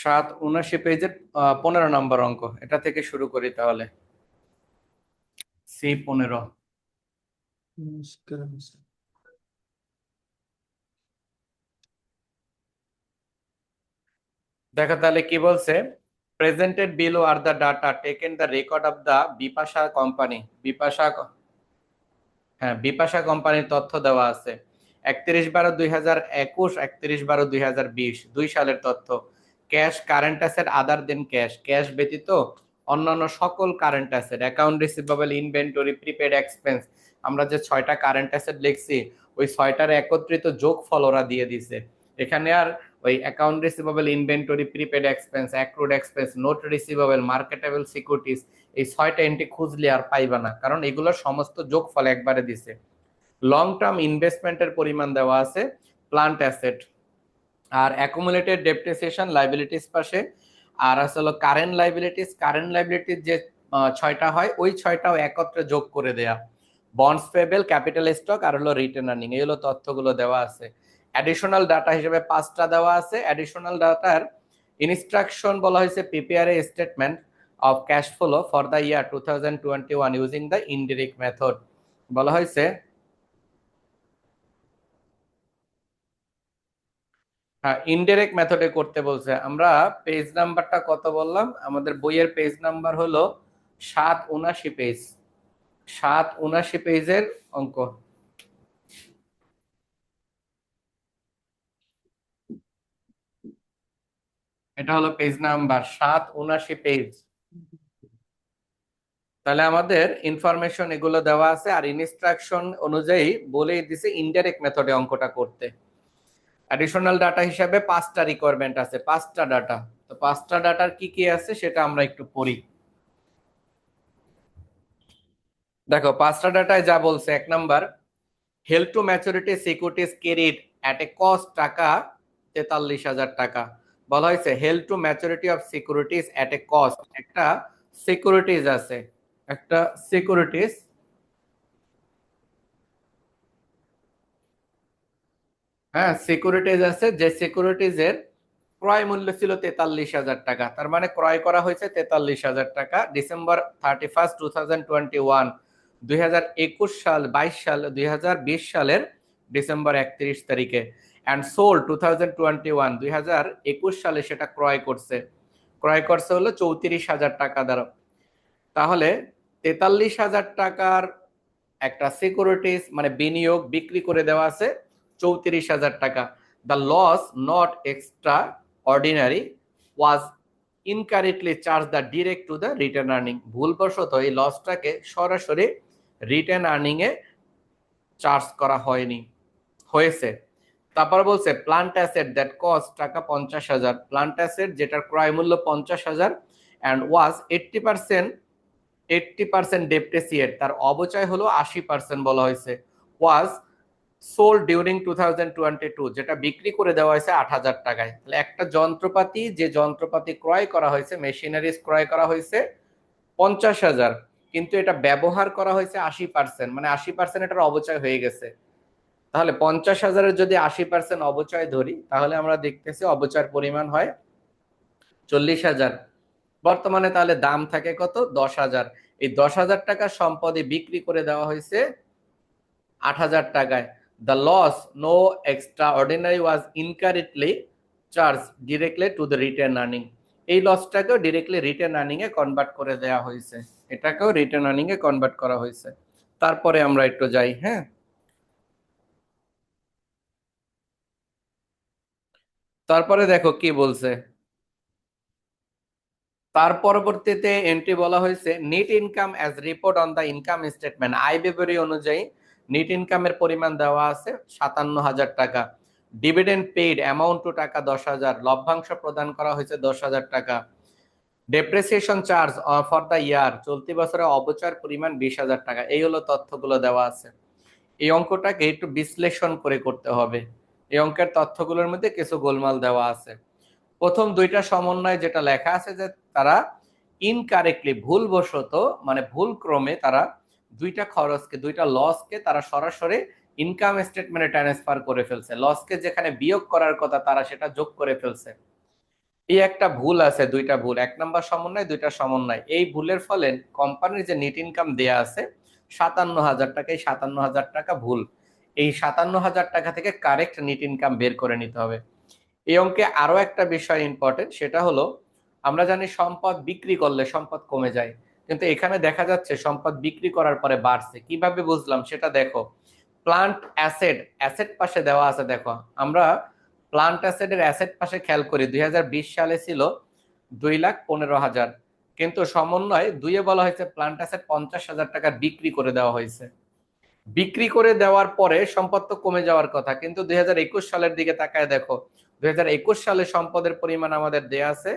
779 পেজের 15 নম্বর অঙ্ক, এটা থেকে শুরু করি তাহলে। C15। দেখো তাহলে কি বলছে, presented below are the data taken the record of the Bipasha company. Bipasha কোম্পানির তথ্য দেওয়া আছে 31/12/2021, 31/12/2020, 2 সালের তথ্য। ক্যাশ, কারেন্ট অ্যাসেট, আদার দেন ক্যাশ, ক্যাশ ব্যতীত অন্যান্য সকল current asset, account receivable, inventory, prepaid expense. আমরা যে 6টা কারেন্ট অ্যাসেট লিখছি ওই 6টার একত্রিত যোগফল ওরা দিয়ে দিছে। এখানে আর ওই account receivable, inventory, prepaid expense, accrued expense, note receivable, marketable securities, এই 6টা এন্ট্রি খুঁজলে আর পাইবা না, কারণ এগুলো সমস্ত যোগফল একবারে দিছে। লং টার্ম ইনভেস্টমেন্টের পরিমাণ দেওয়া আছে, প্লান্ট অ্যাসেট, আর অ্যাকুমুলেটেড ডেপ্রিসিয়েশন লাইবিলিটিস পাশে, আর আসলে কারেন্ট লাইবিলিটিস, কারেন্ট লাইবিলিটিস যে 6টা হয় ওই 6টাও একত্রে যোগ করে দেয়া। বন্ডস পেবেল, ক্যাপিটাল স্টক, আর হলো রিটেন আর্নিং, এই হলো তথ্যগুলো দেওয়া আছে। অ্যাডিশনাল ডাটা হিসেবে 5টা দেওয়া আছে। অ্যাডিশনাল ডাটার ইনস্ট্রাকশন বলা হয়েছে prepare a statement of cash flow for the year 2021 using the indirect method. বলা হয়েছে হ্যাঁ, ইনডিরেক্ট মেথডে করতে বলছে। আমরা পেজ নাম্বারটা কত বললাম, আমাদের বইয়ের পেজ নাম্বার হলো 779 পেজ, 779 পেজের অঙ্ক। এটা হলো পেজ নাম্বার 779 পেজ। তাহলে আমাদের ইনফরমেশন এগুলো দেওয়া আছে, আর ইনস্ট্রাকশন অনুযায়ী বলেই দিছে ইনডাইরেক্ট মেথডে অঙ্কটা করতে। অ্যাডিশনাল ডাটা হিসাবে 5টা রিকোয়ারমেন্ট আছে, 5টা ডাটা। তো 5টা ডাটার কি কি আছে সেটা আমরা একটু পড়ি। দেখো 5টা ডাটায় যা বলছে, 1 number, held to maturity securities carried at a cost টাকা 43,000 টাকা। বলা হয়েছে held to maturity of securities at a cost, একটা সিকিউরিটিজ আছে, একটা সিকিউরিটিজ, হ্যাঁ সিকিউরিটিজ আছে, যে সিকিউরিটিজের ক্রয় মূল্য ছিল 43,000 টাকা। তার মানে ক্রয় করা হয়েছে 43,000 টাকা ডিসেম্বর 31, 2021, 2021 সাল, 22 সাল, 2020 সালের ডিসেম্বর 31 তারিখে। অ্যান্ড সোল 2021, 2021 সালে সেটা ক্রয় করছে হলো 34,000 টাকা দ্বারা। তাহলে 43,000 টাকার একটা সিকিউরিটিজ মানে বিনিয়োগ বিক্রি করে দেওয়া আছে 34,000 টাকা। The loss not extraordinary was incorrectly charge the direct to the return earning. ভুলবশত এই লসটাকে সরাসরি রিটার্ন আর্নিং এ চার্জ করা হয়েছে। তারপর বলছে প্লান্ট অ্যাসেট দ্যাট কস্ট টাকা 50,000, প্লান্ট অ্যাসেট যেটার ক্রয় মূল্য 50,000 অ্যান্ড ওয়াজ 80% ডেপ্রিসিয়েট, তার অবচয় হলো 80% বলা হয়েছে। ওয়াজ সোল্ড ডিউরিং 2022, যেটা বিক্রি করে দেওয়া হয়েছে 8,000 টাকায়। তাহলে একটা যন্ত্রপাতি, যে যন্ত্রপাতি ক্রয় করা হয়েছে, মেশিনারিজ ক্রয় করা হয়েছে 50,000, কিন্তু এটা ব্যবহার করা হয়েছে 80%, মানে 80% এটার অবচয় হয়ে গেছে। তাহলে 50,000-এর যদি 80% অবচয় ধরি, তাহলে আমরা দেখতেছি অবচয়ের পরিমাণ হয় 40,000। বর্তমানে তাহলে দাম থাকে কত, 10,000। এই 10,000 টাকার সম্পদে বিক্রি করে দেওয়া হয়েছে 8,000 টাকায়। The loss no extraordinary was incorrectly charge directly to the return earning. এই লসটাকেও ডিরেক্টলি রিটার্ন আর্নিং এ কনভার্ট করে দেওয়া হয়েছে, এটাকেও রিটার্ন আর্নিং এ কনভার্ট করা হয়েছে। তারপরে আমরা একটু যাই, হ্যাঁ। তারপরে দেখো কি বলছে, তার পরবর্তীতে এন্ট্রি বলা হয়েছে net income as report on the income statement. আয় বিবরণী অনুযায়ী নেট ইনকামের পরিমাণ দেওয়া আছে 57,000 টাকা। ডিভিডেন্ড পেইড অ্যামাউন্ট টু টাকা 10,000, লভ্যাংশ প্রদান করা হয়েছে 10,000 টাকা। Depreciation charge for the year, চলতি বছরে অবচয়ের পরিমাণ 20,000 টাকা। এই হলো তথ্যগুলো দেওয়া আছে। এই অঙ্কটাকে একটু বিশ্লেষণ করে করতে হবে, এই অঙ্কের তথ্যগুলোর মধ্যে কিছু গোলমাল দেওয়া আছে। প্রথম 2টা সমন্বয় যেটা লেখা আছে যে তারা ইনকারেক্টলি, ভুলবশত মানে ভুল ক্রমে তারা 2টা খরচকে, 2টা লসকে তারা সরাসরি ইনকাম স্টেটমেন্টে ট্রান্সফার করে ফেলছে। লসকে যেখানে বিয়োগ করার কথা তারা সেটা যোগ করে ফেলছে। এই একটা ভুল আছে, দুইটা ভুল, এক নাম্বার সমন্বয়, দুইটা সমন্বয়। এই ভুলের ফলে কোম্পানির যে নেট ইনকাম দেয়া আছে 57,000 টাকা, এই 57,000 টাকা ভুল। এই 57,000 টাকা থেকে কারেক্ট নেট ইনকাম বের করে নিতে হবে। এই অঙ্কে আরো একটা বিষয় ইম্পর্টেন্ট, সেটা হলো আমরা জানি সম্পদ বিক্রি করলে সম্পদ কমে যায়, কিন্তু এখানে দেখা যাচ্ছে সম্পদ বিক্রি করার পরে বাড়ছে। কিভাবে বুঝলাম সেটা দেখো। প্লান্ট অ্যাসেট, অ্যাসেট পাশে দেওয়া আছে দেখো। আমরা প্লান্ট অ্যাসেটের অ্যাসেট পাশে খেয়াল করি 2020 সালে ছিল 2,15,000, কিন্তু সমন্বয় দুইয়ে বলা হয়েছে প্লান্ট অ্যাসেট 50,000 টাকা বিক্রি করে দেওয়া হয়েছে। বিক্রি করে দেওয়ার পরে সম্পদ তো কমে যাওয়ার কথা, কিন্তু 2021 সালের দিকে তাকায় দেখো, 2021 সালে সম্পদের পরিমাণ আমাদের দেয়া আছে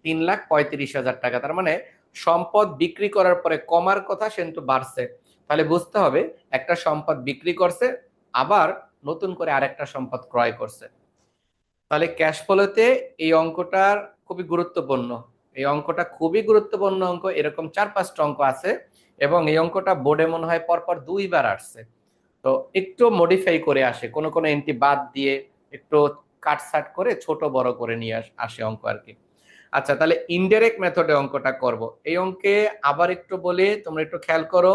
3,35,000 টাকা। তার মানে সম্পদ বিক্রি করার পরে কমার কথা, সে কিন্তু বাড়ছে। তাহলে বুঝতে হবে একটা সম্পদ বিক্রি করছে, আবার নতুন করে আরেকটা সম্পদ ক্রয় করছে। তাহলে ক্যাশ ফ্লোতে এই অঙ্কটার খুবই গুরুত্বপূর্ণ। এই অঙ্কটা খুবই গুরুত্বপূর্ণ অঙ্ক, এরকম 4-5টা অঙ্ক আছে, এবং এই অঙ্কটা বোর্ডে মনে হয় পরপর 2বার আসছে। তো একটু মডিফাই করে আসে, কোন কোন এন্ট্রি বাদ দিয়ে একটু কাটছাট করে ছোট বড় করে নিয়ে আসে অঙ্ক আর কি। আচ্ছা, তাহলে ইনডাইরেক্ট মেথডে অঙ্কটা করব। এই অঙ্কে আবার একটু বলি, তোমরা একটু খেয়াল করো।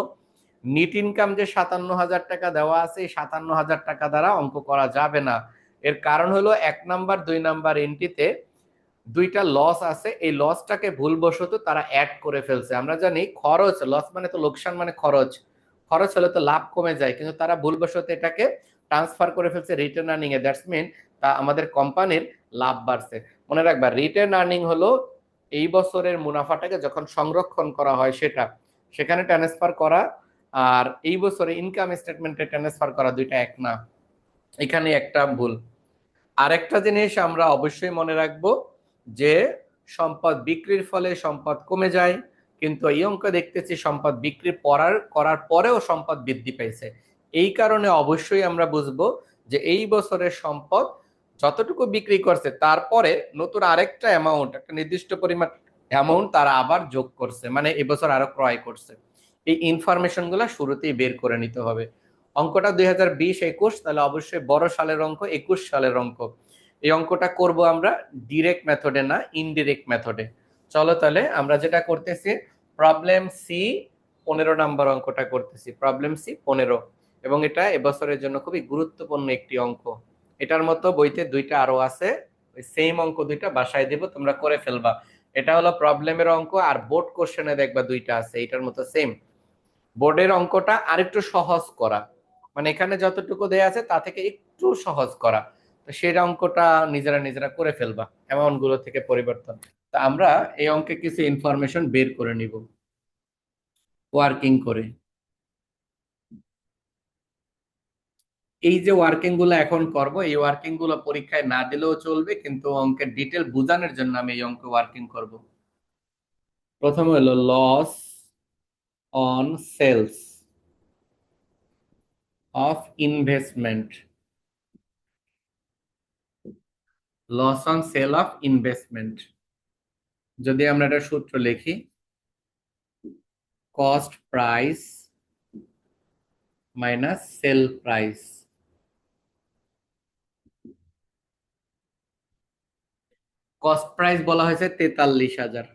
নিট ইনকাম যে 57,000 টাকা দেওয়া আছে, এই 57,000 টাকা দ্বারা অঙ্ক করা যাবে না। এর কারণ হলো 1 নাম্বার 2 নাম্বার এন্ট্রিতে দুইটা লস আছে, এই লসটাকে ভুলবশত তারা অ্যাড করে ফেলছে। আমরা জানি খরচ, লস মানে তো লোকসান, মানে খরচ, খরচ হলে তো লাভ কমে যায়, কিন্তু তারা ভুলবশত এটাকে ট্রান্সফার করে ফেলছে রিটার্ন আর্নিং এ। দ্যাটস মিন তা আমাদের কোম্পানির লাভ বাড়ছে। মনে রাখবা, রিটার্ন আর্নিং হলো এই বছরের মুনাফাটাকে যখন সংরক্ষণ করা হয় সেটা, সেখানে ট্রান্সফার করা, আর এই বছরে ইনকাম স্টেটমেন্টে ট্রান্সফার করা, দুইটা এক না। এখানে একটা ভুল। আরেকটা জিনিস আমরা অবশ্যই মনে রাখবো যে সম্পদ বিক্রির ফলে সম্পদ কমে যায়, কিন্তু এই অঙ্ক দেখতেছি সম্পদ বিক্রি করার পরেও সম্পদ বৃদ্ধি পাইছে। এই কারণে অবশ্যই আমরা বুঝবো যে এই বছরের সম্পদ যতটুকু বিক্রি করছে তারপরে নতুন আরেকটা অ্যামাউন্ট, একটা নির্দিষ্ট পরিমাণ অ্যামাউন্ট তারা আবার যোগ করছে, মানে এবছর আরো ক্রয় করছে। এই ইনফরমেশন গুলা শুরুতেই বের করে নিতে হবে। অঙ্কটা 2020-21, তাহলে অবশ্যই বড় সালের অঙ্ক, 21 সালের অঙ্ক। এই অঙ্কটা করব আমরা ডিরেক্ট মেথডে না, ইনডিরেক্ট মেথডে। চলো তাহলে আমরা যেটা করতেছি, প্রবলেম সি 15 নাম্বার অঙ্কটা করতেছি, প্রবলেম সি 15। এবং এটা এবছরের জন্য খুবই গুরুত্বপূর্ণ একটি অঙ্ক। এটার মতো বইতে দুইটা আরো আছে, ওই সেম অঙ্ক দুইটা বাসায় দেব, তোমরা করে ফেলবা। এটা হলো প্রবলেমের অঙ্ক, আর বোর্ড কোশ্চেনে দেখবা দুইটা আছে এটার মতো সেম। বোর্ডের অঙ্কটা আরেকটু সহজ করা, মানে এখানে যতটুকু দেয়া আছে তা থেকে একটু সহজ করা। তো সেই অঙ্কটা নিজেরা নিজেরা করে ফেলবা অ্যামাউন্ট গুলো থেকে পরিবর্তন। তা আমরা এই অঙ্কে কিছু ইনফরমেশন বের করে নিব ওয়ার্কিং করে। এই যে ওয়ার্কিং গুলো এখন করব, এই ওয়ার্কিং গুলো পরীক্ষায় না দিলেও চলবে, কিন্তু অঙ্কের ডিটেল বোঝানোর জন্য আমি এই অঙ্ক ওয়ার্কিং করব। প্রথমে হলো loss on sales of investment, loss on sale of investment. যদি আমরা একটা সূত্র লিখি, cost price minus sale price. Cost price বলা হয়েছে 43,000,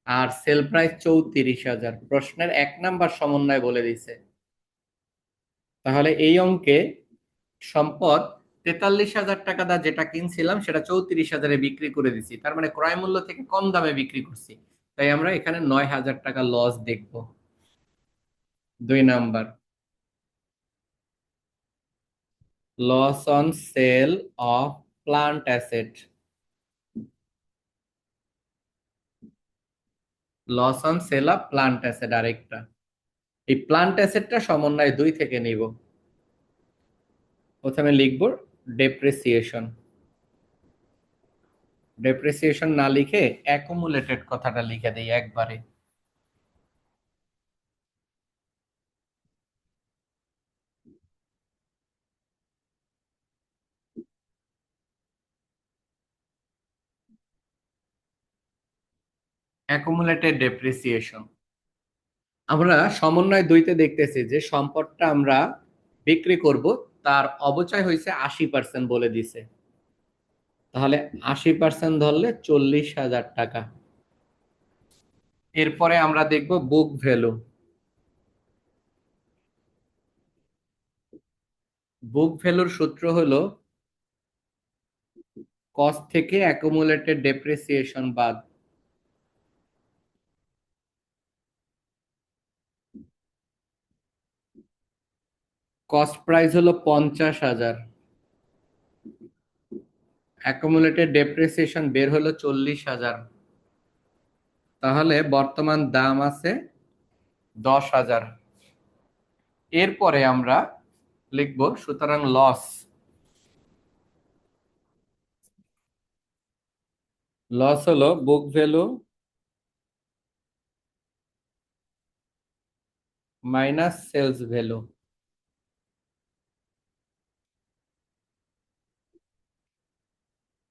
আর সেল প্রাইস 34,000। প্রশ্নের 1 নাম্বার সমন্বয় বলে দিছে। তাহলে এই অঙ্কে সম্পদ 43,000 টাকা দা যেটা কিনছিলাম সেটা 34,000-এ বিক্রি করে দিছি, তার মানে ক্রয় মূল্য থেকে কম দামে বিক্রি করছি। তাই আমরা এখানে 9,000 টাকা লস দেখব। 2 number, loss on sale of plant asset, loss on sale of plant asset আরেকটা। এই প্লান্ট অ্যাসেটটা সমন্বয় 2 থেকে নিব। প্রথমে লিখব ডেপ্রিসিয়েশন, ডেপ্রিসিয়েশন না লিখে অ্যাকুমুলেটেড কথাটা লিখে দেই একবারে। Accumulated depreciation. আমরা সমন্বয় 2-তে দেখতেছি যে সম্পদটা আমরা বিক্রি করব, তার অবচয় হয়েছে 80% বলে দিছে। তাহলে 80% ধরলে 40,000 টাকা। এরপরে আমরা দেখব বুক ভ্যালু। বুক ভ্যালুর সূত্র হলো কস্ট থেকে অ্যাকুমুলেটেড ডেপ্রিসিয়েশন বাদ। কস্ট প্রাইস হলো 50,000, অ্যাকুমুলেটেড ডেপ্রিসিয়েশন বের হলো 40,000, তাহলে বর্তমান দাম আছে 10,000। এরপরে আমরা লিখব সুতরাং লস। লস হলো book value minus sales value.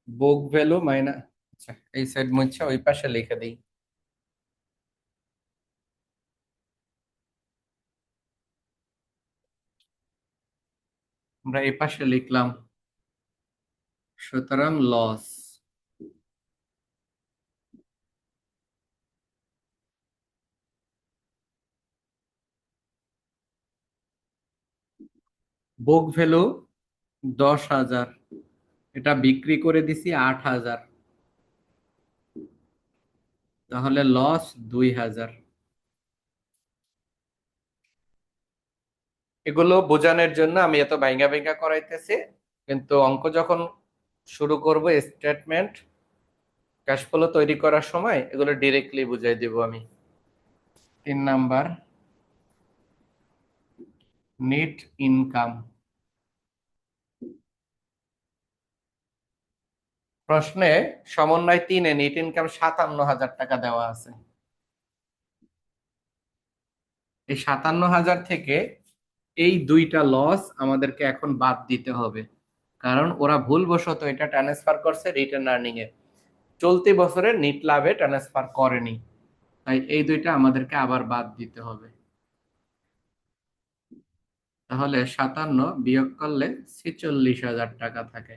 Book value minus, আচ্ছা এই সাইড মুছে ওই পাশে লিখে দিই। আমরা এই পাশে লিখলাম সুতরাং লস। বুক ভ্যালু 10,000, এটা বিক্রি করে দিছি 8,000, তাহলে লস 2,000। এগুলো বোঝানোর জন্য আমি এত ভাইঙ্গা ভাইঙ্গা করাইতেছি, কিন্তু অঙ্ক যখন শুরু করব স্টেটমেন্ট ক্যাশ ফ্লো তৈরি করার সময় এগুলো ডিরেক্টলি বুঝাই দিব আমি। 3 নাম্বার, নেট ইনকাম। প্রশ্নে সমন্বয় 3-এ নেট ইনকাম 57,000 টাকা দেওয়া আছে। এই 57,000 থেকে এই দুইটা লস আমাদেরকে এখন বাদ দিতে হবে, কারণ ওরা ভুলবশত এটা ট্রান্সফার করছে রিটেন আর্নিং এ, চলতি বছরের নিট লাভে ট্রান্সফার করেনি। তাই এই দুইটা আমাদেরকে আবার বাদ দিতে হবে। তাহলে 57 বিয়োগ করলে 46,000 টাকা থাকে।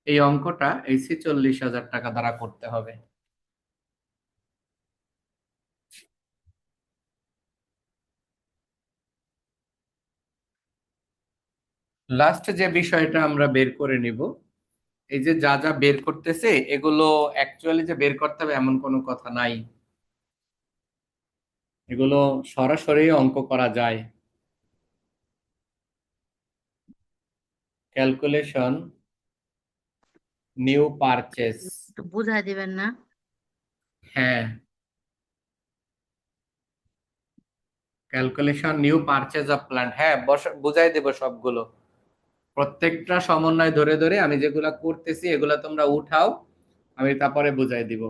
এই অঙ্কটা এই 46,000 টাকা দ্বারা করতে হবে। লাস্ট যে বিষয়টা আমরা বের করে নিব, এই যে যা যা বের করতেছে এগুলো অ্যাকচুয়ালি যে বের করতে হবে এমন কোনো কথা নাই, এগুলো সরাসরি অঙ্ক করা যায়। Calculation new purchase. একটু বুঝাই দিবেন না? হ্যাঁ, calculation new purchase of plant, হ্যাঁ বুঝাই দেব সবগুলো। প্রত্যেকটা সমন্বয় ধরে ধরে আমি যেগুলা করতেছি এগুলা তোমরা উঠাও, আমি তারপরে বুঝাই দিব।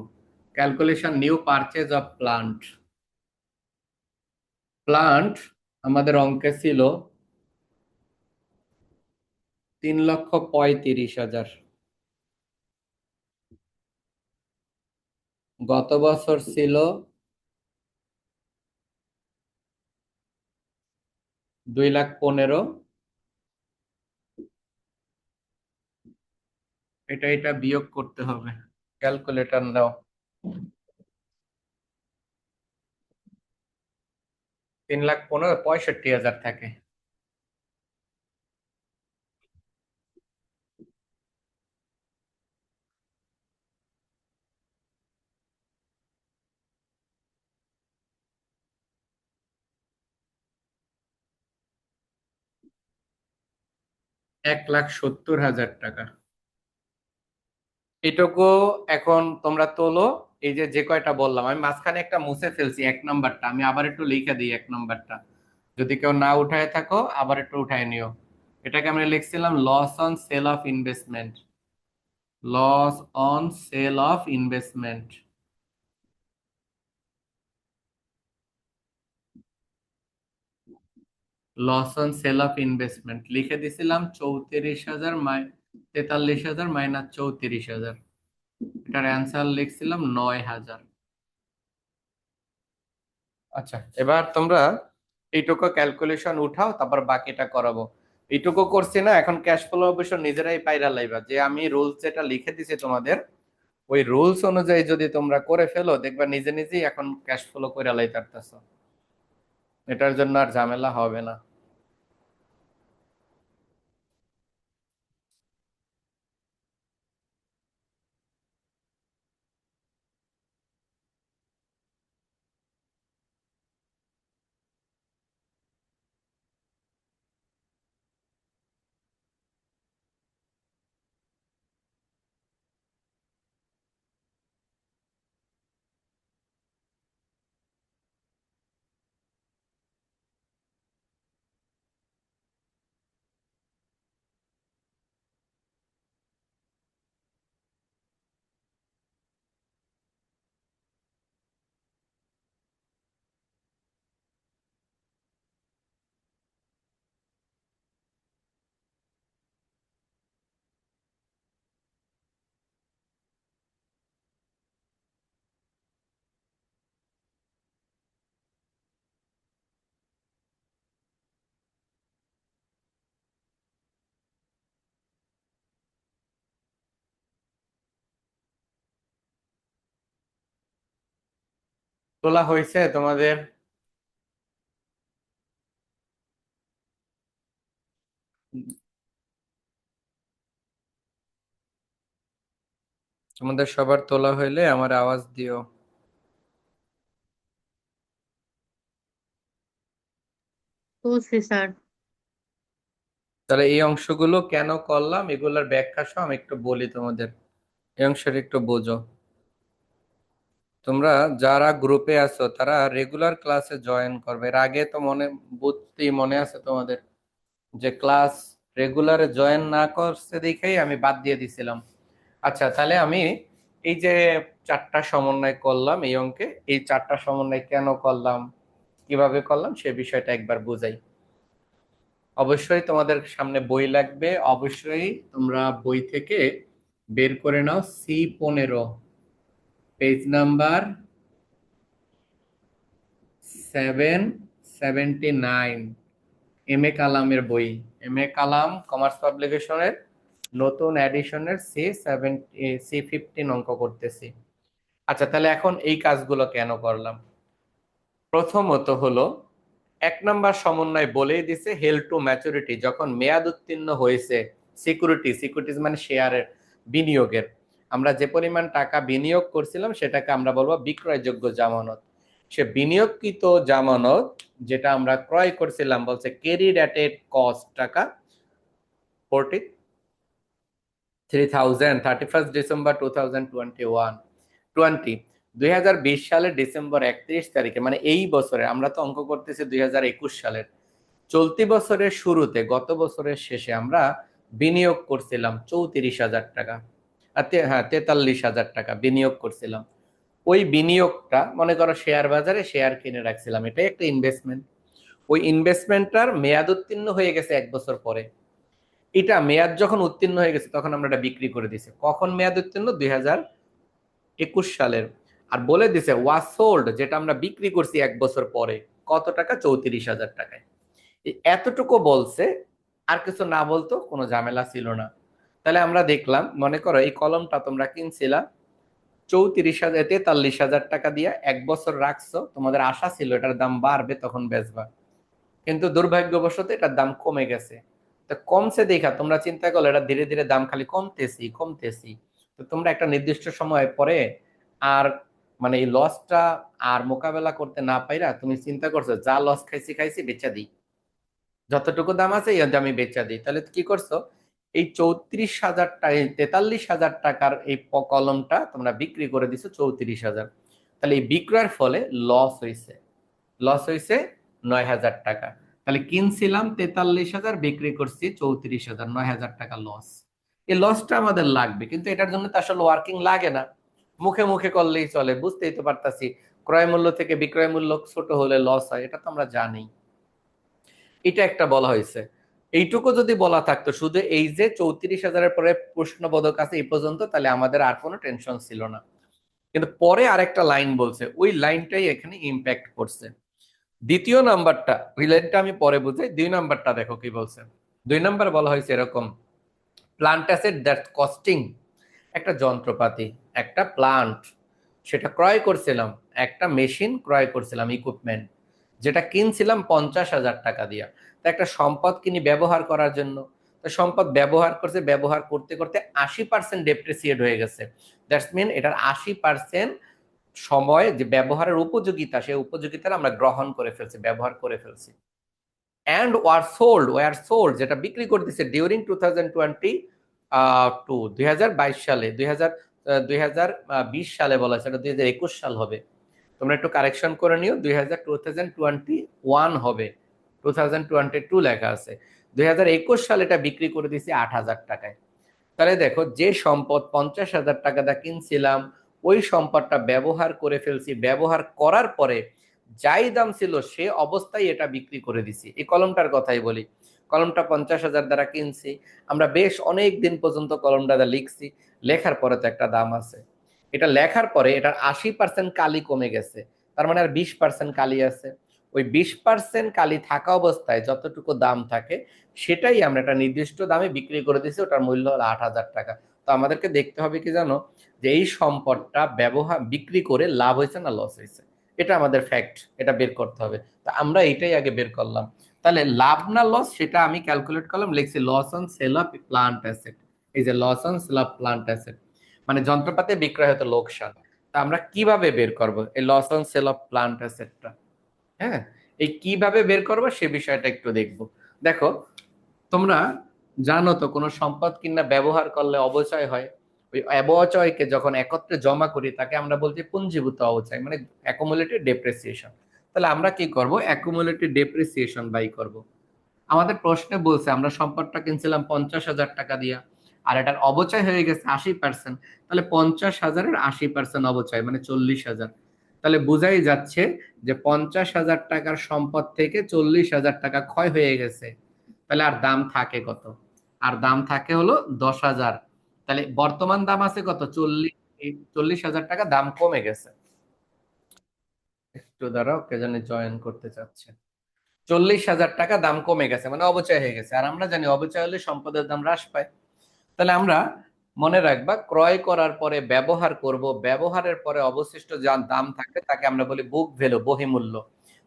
Calculation new purchase of plant. Plant আমাদের অঙ্কে ছিল 3,35,000, গত বছর ছিল 2,15,000। এটা বিয়োগ করতে হবে, ক্যালকুলেটর নাও। 3,15,000 65,000 থাকে। 1,70,000 টাকা। এটুকু এখন তোমরা তোলো। এই যে যে কয়টা বললাম আমি মাঝখানে একটা মুছে ফেলছি, 1 নাম্বারটা আমি আবার একটু লিখে দিই। 1 নাম্বারটা যদি কেউ না উঠায় থাকো আবার একটু উঠায় নিও। এটাকে আমরা লিখছিলাম loss on sale of investment. Loss on sale of investment. Loss on sale of investment লিখে দিছিলাম 34,000 43,000 মাইনাস 34,000। এটার অ্যান্সার লিখছিলাম 9,000। আচ্ছা, এবার তোমরা এইটুকু ক্যালকুলেশন উঠাও, তারপর বাকিটা করাবো। এইটুকু করছি না, এখন ক্যাশ ফ্লো অবশ্য নিজেরাই পাইরা লাইবা, যে আমি রুলস যেটা লিখে দিছি তোমাদের, ওই রুলস অনুযায়ী যদি তোমরা করে ফেলো দেখবা নিজে নিজেই এখন ক্যাশ ফ্লো করে লাইতারতেছো। এটার জন্য আর ঝামেলা হবে না। তোলা হয়েছে তোমাদের? তোমাদের সবার তোলা হইলে আমার আওয়াজ দিও। বুঝছি স্যার। তাহলে এই অংশগুলো কেন করলাম এগুলোর ব্যাখ্যা সহ আমি একটু বলি তোমাদের, এই অংশটা একটু বোঝো। তোমরা যারা গ্রুপে আছো তারা রেগুলার ক্লাসে জয়েন করবে। এর আগে তো মনে আছে তোমাদের যে ক্লাস রেগুলারে জয়েন না করছে দেখেই আমি বাদ দিয়ে দিছিলাম। আচ্ছা, তাহলে আমি এই যে চারটা সমন্বয় করলাম এই অঙ্কে, এই চারটা সমন্বয় কেন করলাম, কিভাবে করলাম সে বিষয়টা একবার বুঝাই। অবশ্যই তোমাদের সামনে বই লাগবে, অবশ্যই তোমরা বই থেকে বের করে নাও C15, page number 779, M A কালামের বই। এম এ কালাম কমার্স পাবলিকেশনের নতুন এডিশনের C15 অঙ্ক করতেছি। আচ্ছা, তাহলে এখন এই কাজগুলো কেন করলাম? প্রথমত হলো, এক নাম্বার সমন্বয় বলেই দিছে হেল টু ম্যাচুরিটি, যখন মেয়াদ উত্তীর্ণ হয়েছে। সিকিউরিটিজ মানে শেয়ারের, বিনিয়োগের, আমরা যে পরিমাণ টাকা বিনিয়োগ করছিলাম সেটাকে আমরা বলবো বিক্রয়যোগ্য জামানত। সে বিনিয়োগকৃত জামানত যেটা আমরা ক্রয় করছিলাম বলছে ক্যারিড অ্যাট এ কস্ট টাকা 43,000, 31 ডিসেম্বর 2021, 2020 সালের ডিসেম্বর 31 তারিখে, মানে এই বছরে, আমরা তো অঙ্ক করতেছি 2021 সালের, চলতি বছরের শুরুতে, গত বছরের শেষে আমরা বিনিয়োগ করছিলাম 34,000 টাকা। হ্যাঁ, 43,000 টাকা বিনিয়োগ করছিলাম। ওই বিনিয়োগটা মনে করো শেয়ার বাজারে শেয়ার কিনে রাখছিলাম, এটাই একটা ইনভেস্টমেন্ট। ওই ইনভেস্টমেন্টটার মেয়াদ উত্তীর্ণ হয়ে গেছে 1 বছর পরে। এটা মেয়াদ যখন উত্তীর্ণ হয়ে গেছে তখন আমরা এটা বিক্রি করে দিছি। কখন মেয়াদ উত্তীর্ণ? 2021 সালের। আর বলে দিছে ওয়াজ সোল্ড, যেটা আমরা বিক্রি করছি 1 বছর পরে, কত টাকা? 34,000 টাকায়। এতটুকু বলছে, আর কিছু না বলতো কোনো ঝামেলা ছিল না। তাহলে আমরা দেখলাম, মনে করো এই কলমটা তোমরা কিনছিলা 43,000 43,000 টাকা দিয়ে, 1 বছর রাখছো, তোমাদের আশা ছিল এটার দাম বাড়বে তখন বেচবা, কিন্তু দুর্ভাগ্যবশত এটার দাম কমে গেছে। তো কমছে দেখা তোমরা চিন্তা করলে এটা ধীরে ধীরে দাম খালি কমতেছি কমতেছি। তো তোমরা একটা নির্দিষ্ট সময় পরে আর, মানে এই লসটা আর মোকাবেলা করতে না পাইরা তুমি চিন্তা করছো যা লস খাইছি খাইছি বেচা দিই, যতটুকু দাম আছে এই দামে বেচা দিই। তাহলে কি করছো, এই 34,000 টাকা, 43,000 টাকার এই কলমটা তোমরা বিক্রি করে দিছো 34,000। তাহলে এই বিক্রয়ের ফলে লস হয়েছে, লস হয়েছে 9,000 টাকা। তাহলে কিনছিলাম 43,000, বিক্রি করছি 34,000, 9,000 টাকা লস। এই লসটা আমাদের লাগবে, কিন্তু এটার জন্য তো আসলে ওয়ার্কিং লাগে না, মুখে মুখে করলেই চলে, বুঝতেই তো পারতাছি। ক্রয় মূল্য থেকে বিক্রয় মূল্য ছোট হলে লস হয়, এটা তো আমরা জানি। এটা একটা বলা হয়েছে। এইটুকু যদি বলা থাকতো শুধু এই যে 34,000-এর পরে প্রশ্নবোধক আছে এই পর্যন্ত, তাহলে আমাদের আর কোনো টেনশন ছিল না। কিন্তু পরে আরেকটা লাইন বলছে, ওই লাইনটাই এখানে ইম্প্যাক্ট করছে। দ্বিতীয় নাম্বারটা, ওই লাইনটা আমি পরে বুঝাই, 2 নাম্বারটা দেখো কি বলছে। 2 নম্বর বলা হয়েছে এরকম, প্লান্ট অ্যাসেট দ্যাট কস্টিং, একটা যন্ত্রপাতি, একটা প্লান্ট, সেটা ক্রয় করছিলাম, একটা মেশিন ক্রয় করছিলাম, ইকুইপমেন্ট, যেটা কিনছিলাম 50,000 টাকা দিয়া। তা একটা সম্পদ কিনি ব্যবহার করার জন্য, তো সম্পদ ব্যবহার করছে, ব্যবহার করতে করতে 80% ডেপ্রিসিয়েট হয়ে গেছে। দ্যাটস মিন এটার 80% সময় যে ব্যবহারের উপযোগিতা, সেই উপযোগিতাটা আমরা গ্রহণ করে ফেলছি, ব্যবহার করে ফেলছি। অ্যান্ড ওয়ার সোল্ড যেটা বিক্রি করে দিচ্ছে ডিউরিং 2022 সালে, 2020 সালে বলা হয়েছে, এটা 2021 সাল হবে। তোমরা একটু কারেকশন করে নিও, 2021 হবে, 2022 লেখা আছে। 2021 সালে এটা বিক্রি করে দিয়েছি 8,000 টাকায়। তাহলে দেখো, যে সম্পদ 50,000 টাকা দিয়ে কিনছিলাম, ওই সম্পদটা ব্যবহার করে ফেলছি, ব্যবহার করার পরে যাই দাম ছিল সে অবস্থায় এটা বিক্রি করে দিছি। এই কলমটার কথাই বলি, কলমটা 50,000 দ্বারা কিনছি, আমরা বেশ অনেক দিন পর্যন্ত কলমটা লিখছি, লেখার পরে তো একটা দাম আছে, এটা লেখার পরে এটার 80% কালি কমে গেছে, তার মানে আর 20% কালি আছে। ওই 20% কালি থাকা অবস্থায় যতটুকু দাম থাকে সেটাই আমরা একটা নির্দিষ্ট দামে বিক্রি করে দিচ্ছি, ওটার মূল্য হলো 8,000 টাকা। তো আমাদেরকে দেখতে হবে কি জানো, যে এই সম্পদটা ব্যবহার বিক্রি করে লাভ হয়েছে না লস হয়েছে, এটা আমাদের ফ্যাক্ট, এটা বের করতে হবে। তো আমরা এটাই আগে বের করলাম। তাহলে লাভ না লস সেটা আমি ক্যালকুলেট করলাম, লিখছি loss on sale of plant asset. এই যে loss on sale of plant asset মানে যন্ত্রপাতি বিক্রয় হতে লোকসান। তা আমরা কিভাবে বের করব এই loss on sale of plant অ্যাসেটটা? হ্যাঁ, এই কিভাবে বের করবো সে বিষয়টা একটু দেখবো। দেখো, তোমরা জানো তো কোনো সম্পদ কিনা ব্যবহার করলে অবচয় হয়, ওই অবচয়কে যখন একত্রে জমা করি তাকে আমরা বলছি পুঞ্জীভূত অবচয়, মানে অ্যাকুমুলেটেড ডেপ্রিসিয়েশন। তাহলে আমরা কি করব, অ্যাকুমুলেটেড ডেপ্রিসিয়েশন বাই করব। আমাদের প্রশ্নে বলছে আমরা সম্পদটা কিনছিলাম 50,000 টাকা দিয়া, আর এটার অবচয় হয়ে গেছে 80%, তাহলে 50,000-এর 80% অবচয় মানে 40,000। তাহলে বোঝাই যাচ্ছে যে 50,000 টাকার সম্পদ থেকে 40,000 টাকা ক্ষয় হয়ে গেছে। তাহলে আর দাম থাকে কত? আর দাম থাকে হলো 10,000। তাহলে বর্তমান দাম আছে কত? 40। এই 40,000 টাকা দাম কমে গেছে। একটু দাঁড়াও, কে জানি জয়েন করতে চাচ্ছে। 40,000 টাকা দাম কমে গেছে মানে অবচয় হয়ে গেছে, আর আমরা জানি অবচয় হলে সম্পদের দাম হ্রাস পায়। তাহলে আমরা মনে রাখবা, ক্রয় করার পরে ব্যবহার করব, ব্যবহারের পরে অবশিষ্ট যা দাম থাকবে তাকে আমরা বলি বুক ভ্যালু, বহিমূল্য।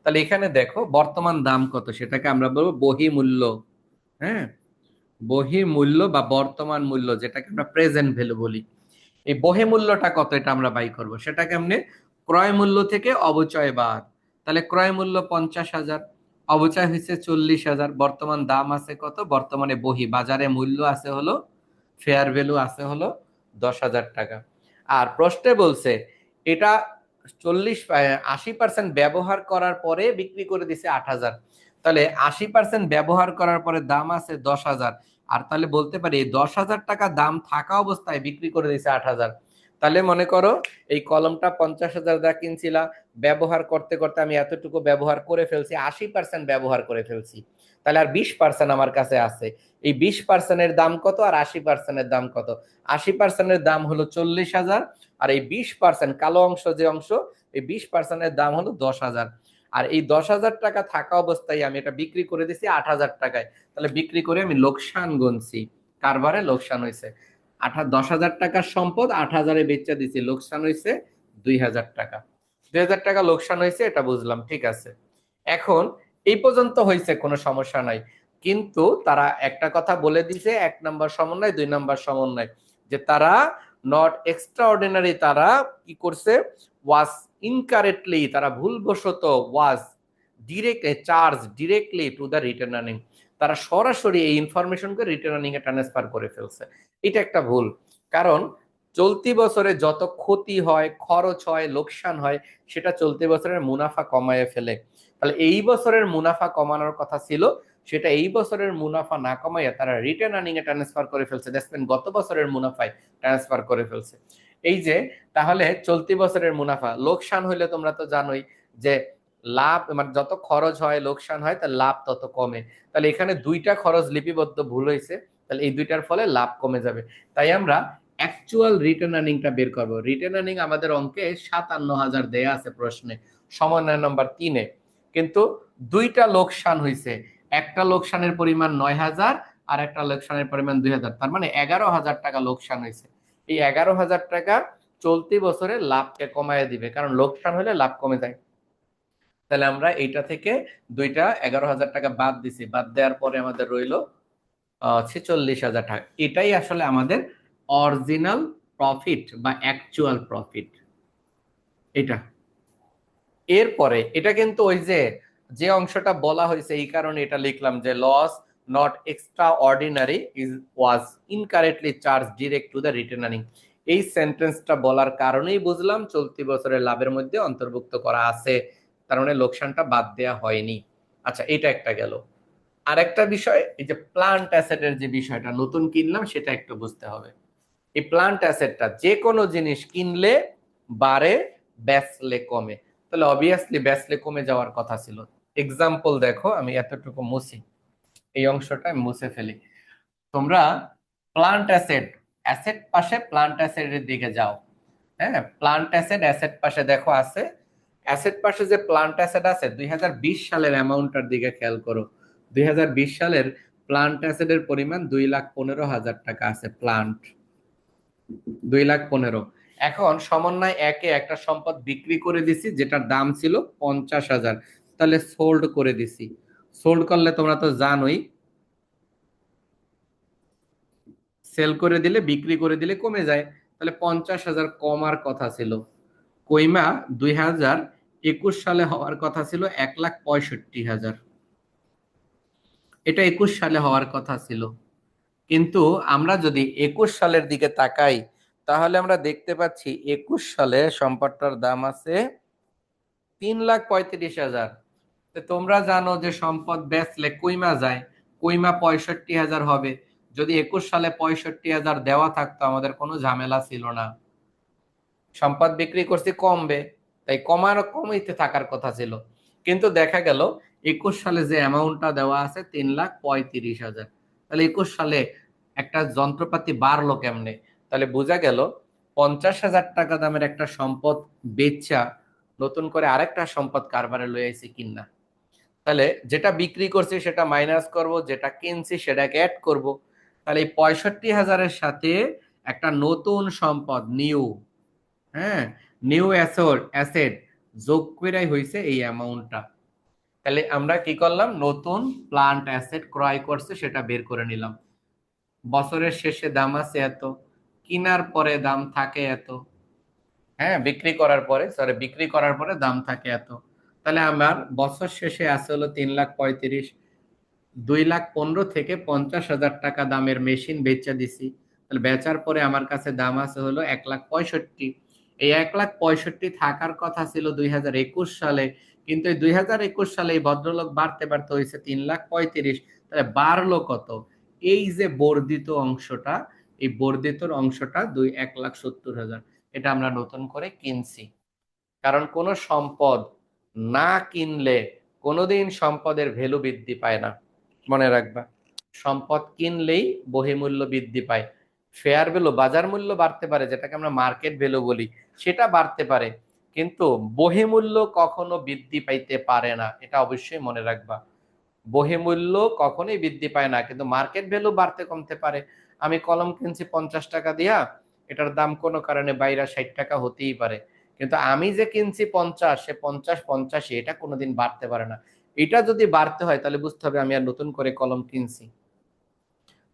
তাহলে এখানে দেখো বর্তমান দাম কত সেটাকে আমরা বলবো বহিমূল্য। হ্যাঁ, বহিমূল্য বা বর্তমান মূল্য যেটাকে আমরা প্রেজেন্ট ভ্যালু বলি। এই বহিমূল্যটা কত এটা আমরা বাই করব, সেটা কেমনে? ক্রয় মূল্য থেকে অবচয় বাদ। তাহলে ক্রয় মূল্য 50,000, অবচয় হয়েছে 40,000, বর্তমান দাম আছে কত? বর্তমানে বহি বাজারে মূল্য আছে হলো, ফেয়ার ভ্যালু আছে হলো 10,000 টাকা। আর প্রশ্নে বলছে এটা 80% ব্যবহার করার পরে বিক্রি করে দিছে 8,000। তাহলে 80% ব্যবহার করার পরে দাম আছে 10,000, আর তাহলে বলতে পারি এই 10,000 টাকা দাম থাকা অবস্থায় বিক্রি করে দিয়েছে 8,000। তাহলে মনে করো এই কলমটা 50,000 দা কিনছিলা, ব্যবহার করতে করতে আমি এতটুকু ব্যবহার করে ফেলছি, 80% ব্যবহার করে ফেলছি, তাহলে আর 20% আমার কাছে আছে। এই 20%-এর দাম কত আর 80%-এর দাম কত? 80%-এর দাম হলো 40,000, আর এই 20% কালো অংশ যে অংশ, এই 20%-এর দাম হলো 10,000। আর এই 10,000 টাকা থাকা অবস্থায় আমি এটা বিক্রি করে দিছি 8,000 টাকায়। তাহলে বিক্রি করে আমি লোকসান গুনছি, কারবারে লোকসান হয়েছে। 10,000 টাকার সম্পদ 8,000-এ বেচা দিছি, লোকসান হয়েছে 2,000 টাকা। 2,000 টাকা লোকসান হয়েছে, এটা বুঝলাম, ঠিক আছে। এখন এই পর্যন্ত হয়েছে, কোনো সমস্যা নাই। কিন্তু তারা একটা কথা বলে দিছে, 1 নম্বর সমন্বয়, 2 নম্বর সমন্বয়, যে তারা নট এক্সট্রা অর্ডিনারি, তারা কি করছে, ওয়াজ ইনকারেক্টলি, তারা ভুলবশত was directly to the return earning, তারা সরাসরি এই ইনফরমেশনকে রিটার্ন আর্নিং এ ট্রান্সফার করে ফেলছে। এটা একটা ভুল। কারণ চলতি বছরে যত ক্ষতি হয়, খরচ হয়, লোকসান হয়, সেটা চলতি বছরের মুনাফা কমায় ফেলে। তাহলে এই বছরের মুনাফা কমানোর কথা ছিল, সেটা এই বছরের মুনাফা না কমাইয়া তারা রিটার্ন আর্নিং এ ট্রান্সফার করে ফেলছে, দেখবেন গত বছরের মুনাফায় ট্রান্সফার করে ফেলছে। এই যে, তাহলে চলতি বছরের মুনাফা, লোকসান হইলে তোমরা তো জানোই যে লাভ মানে যত খরচ হয়, লোকসান হয়, তার লাভ তত কমে। তাহলে এখানে দুইটা খরচ লিপিবদ্ধ ভুল হয়েছে, তাহলে এই দুইটার ফলে লাভ কমে যাবে। তাই আমরা অ্যাকচুয়াল রিটার্ন আর্নিংটা বের করব। রিটার্ন আর্নিং আমাদের অঙ্কে 57,000 দেয়া আছে প্রশ্নে, সমন্বয় নম্বর 3-এ। কিন্তু দুইটা লোকসান হয়েছে, একটা লোকসানের পরিমাণ 9,000, আর একটা লোকসানের পরিমাণ 2,000, তার মানে 11,000 টাকা লোকসান হয়েছে। এই 11,000 টাকা চলতি বছরে লাভকে কমায় দিবে, কারণ লোকসান হলে লাভ কমে যায়। তাহলে আমরা এইটা থেকে দুইটা 11,000 টাকা বাদ দিছি, বাদ দেওয়ার পরে আমাদের রইলো 46,000 টাকা। এটাই আসলে আমাদের অরিজিনাল প্রফিট বা অ্যাকচুয়াল প্রফিট এটা। এরপরে এটা কিন্তু ওই যে যে অংশটা বলা হয়েছে এই কারণে এটা লিখলাম যে loss not extraordinary is was incorrectly charge direct to the retain earning. এই সেন্টেন্সটা বলার কারণেই বুঝলাম চলতি বছরের লাভের মধ্যে অন্তর্ভুক্ত করা আছে, তার মানে লোকসানটা বাদ দেওয়া হয়নি। আচ্ছা, এটা একটা গেল। আরেকটা বিষয়, এই যে প্লান্ট অ্যাসেটের যে বিষয়টা নতুন কিনলাম সেটা একটু বুঝতে হবে। এই প্লান্ট অ্যাসেটটা যে কোনো জিনিস কিনলে বাড়ে, বেচলে কমে, তাহলে অবভিয়াসলি বেচলে কমে যাওয়ার কথা ছিল। এক্সাম্পল দেখো, আমি এতটুকু মুছি, এই অংশটা আমি মুছে ফেলি। তোমরা প্লান্ট অ্যাসেট, অ্যাসেট পাশে প্লান্ট অ্যাসেটের দিকে যাও। হ্যাঁ, প্লান্ট অ্যাসেট, অ্যাসেট পাশে দেখো আছে, অ্যাসেট পাশে যে প্লান্ট অ্যাসেট আছে 2020 সালের অ্যামাউন্টটার দিকে খেয়াল করো। 2020 সালের প্লান্ট অ্যাসেটের পরিমাণ 2,15,000 টাকা আছে। প্লান্ট 2,15,000। এখন সমন্বয় একে একটা সম্পদ বিক্রি করে দিছি যেটার দাম ছিল 50,000, তাহলে সোল্ড করে দিছি। সোল্ড করলে তোমরা তো জানোই, সেল করে দিলে, বিক্রি করে দিলে কমে যায়, তাহলে 50,000 কমার কথা ছিল। কইমা 2021 সালে হওয়ার কথা ছিল 1,65,000, এটা 21 সালে হওয়ার কথা ছিল। কিন্তু আমরা যদি 21 সালের দিকে তাকাই তাহলে আমরা দেখতে পাচ্ছি 21 সালে সম্পদটার দাম আছে 3,35,000। তোমরা জানো যে সম্পদ বেচলে কইমা যায়, কইমা 65,000 হবে। যদি 21 সালে 65,000 দেওয়া থাকতো আমাদের কোনো ঝামেলা ছিল না, সম্পদ বিক্রি করছি কমবে, তাই কমাইতে থাকার কথা ছিল। কিন্তু দেখা গেল 21 সালে যে অ্যামাউন্টটা দেওয়া আছে 3,35,000, তাহলে 21 সালে একটা যন্ত্রপাতি বাড়লো কেমনে? তাহলে বোঝা গেল 50,000 টাকা দামের একটা সম্পদ বেচা নতুন করে আরেকটা সম্পদ কারবারে লই আইছি কিনা। তাহলে যেটা বিক্রি করছি সেটা মাইনাস করব, যেটা কিনছি সেটাকে অ্যাড করব। তাহলে এই 65,000-এর সাথে একটা নতুন সম্পদ, নিউ, হ্যাঁ, নিউ অ্যাসেট যোগ কইরাই হইছে এই অ্যামাউন্টটা। তাহলে আমরা কি করলাম, নতুন প্লান্ট অ্যাসেট ক্রয় করছে সেটা বের করে নিলাম। বছরের শেষে দাম আছে এত, কিনার পরে দাম থাকে এত, হ্যাঁ, বিক্রি করার পরে দাম থাকে এত। তাহলে আমার বছর শেষে আছে হলো 3,35,000। 2,15,000 থেকে 50,000 টাকা দামের মেশিন বেচা দিছি, তাহলে বেচার পরে আমার কাছে দাম আছে হলো 1,65,000। এই 1,65,000 থাকার কথা ছিল 2021 সালে, কিন্তু এই 2021 সালে এই ভদ্রলোক বাড়তে বাড়তে হয়েছে 3,35,000। তাহলে বাড়লো কত? এই যে বর্ধিত অংশটা, এই বর্ধিত অংশটা 1,70,000, এটা আমরা নতুন করে কিনছি। কারণ কোনো সম্পদ না কিনলে কোনোদিন সম্পদের ভ্যালু বৃদ্ধি পায় না, মনে রাখবা। সম্পদ কিনলেই বহিমূল্য বৃদ্ধি পায়। ফেয়ার ভ্যালু, বাজার মূল্য বাড়তে পারে, যেটাকে আমরা মার্কেট ভ্যালু বলি, সেটা বাড়তে পারে, কিন্তু বহিমূল্য কখনো বৃদ্ধি পাইতে পারে না, এটা অবশ্যই মনে রাখবা। বহিমূল্য কখনোই বৃদ্ধি পায় না, কিন্তু মার্কেট ভ্যালু বাড়তে কমতে পারে। আমি কলম কিনছি 50 টাকা দিয়া, এটার দাম কোনো কারণে বাইরে 60 টাকা হতেই পারে, কিন্তু আমি যে কিনছি 50, সে 50 85, এটা কোনোদিন বাড়তে পারে না। এটা যদি বাড়তে হয় তাহলে বুঝতে হবে আমি আর নতুন করে কলম কিনছি।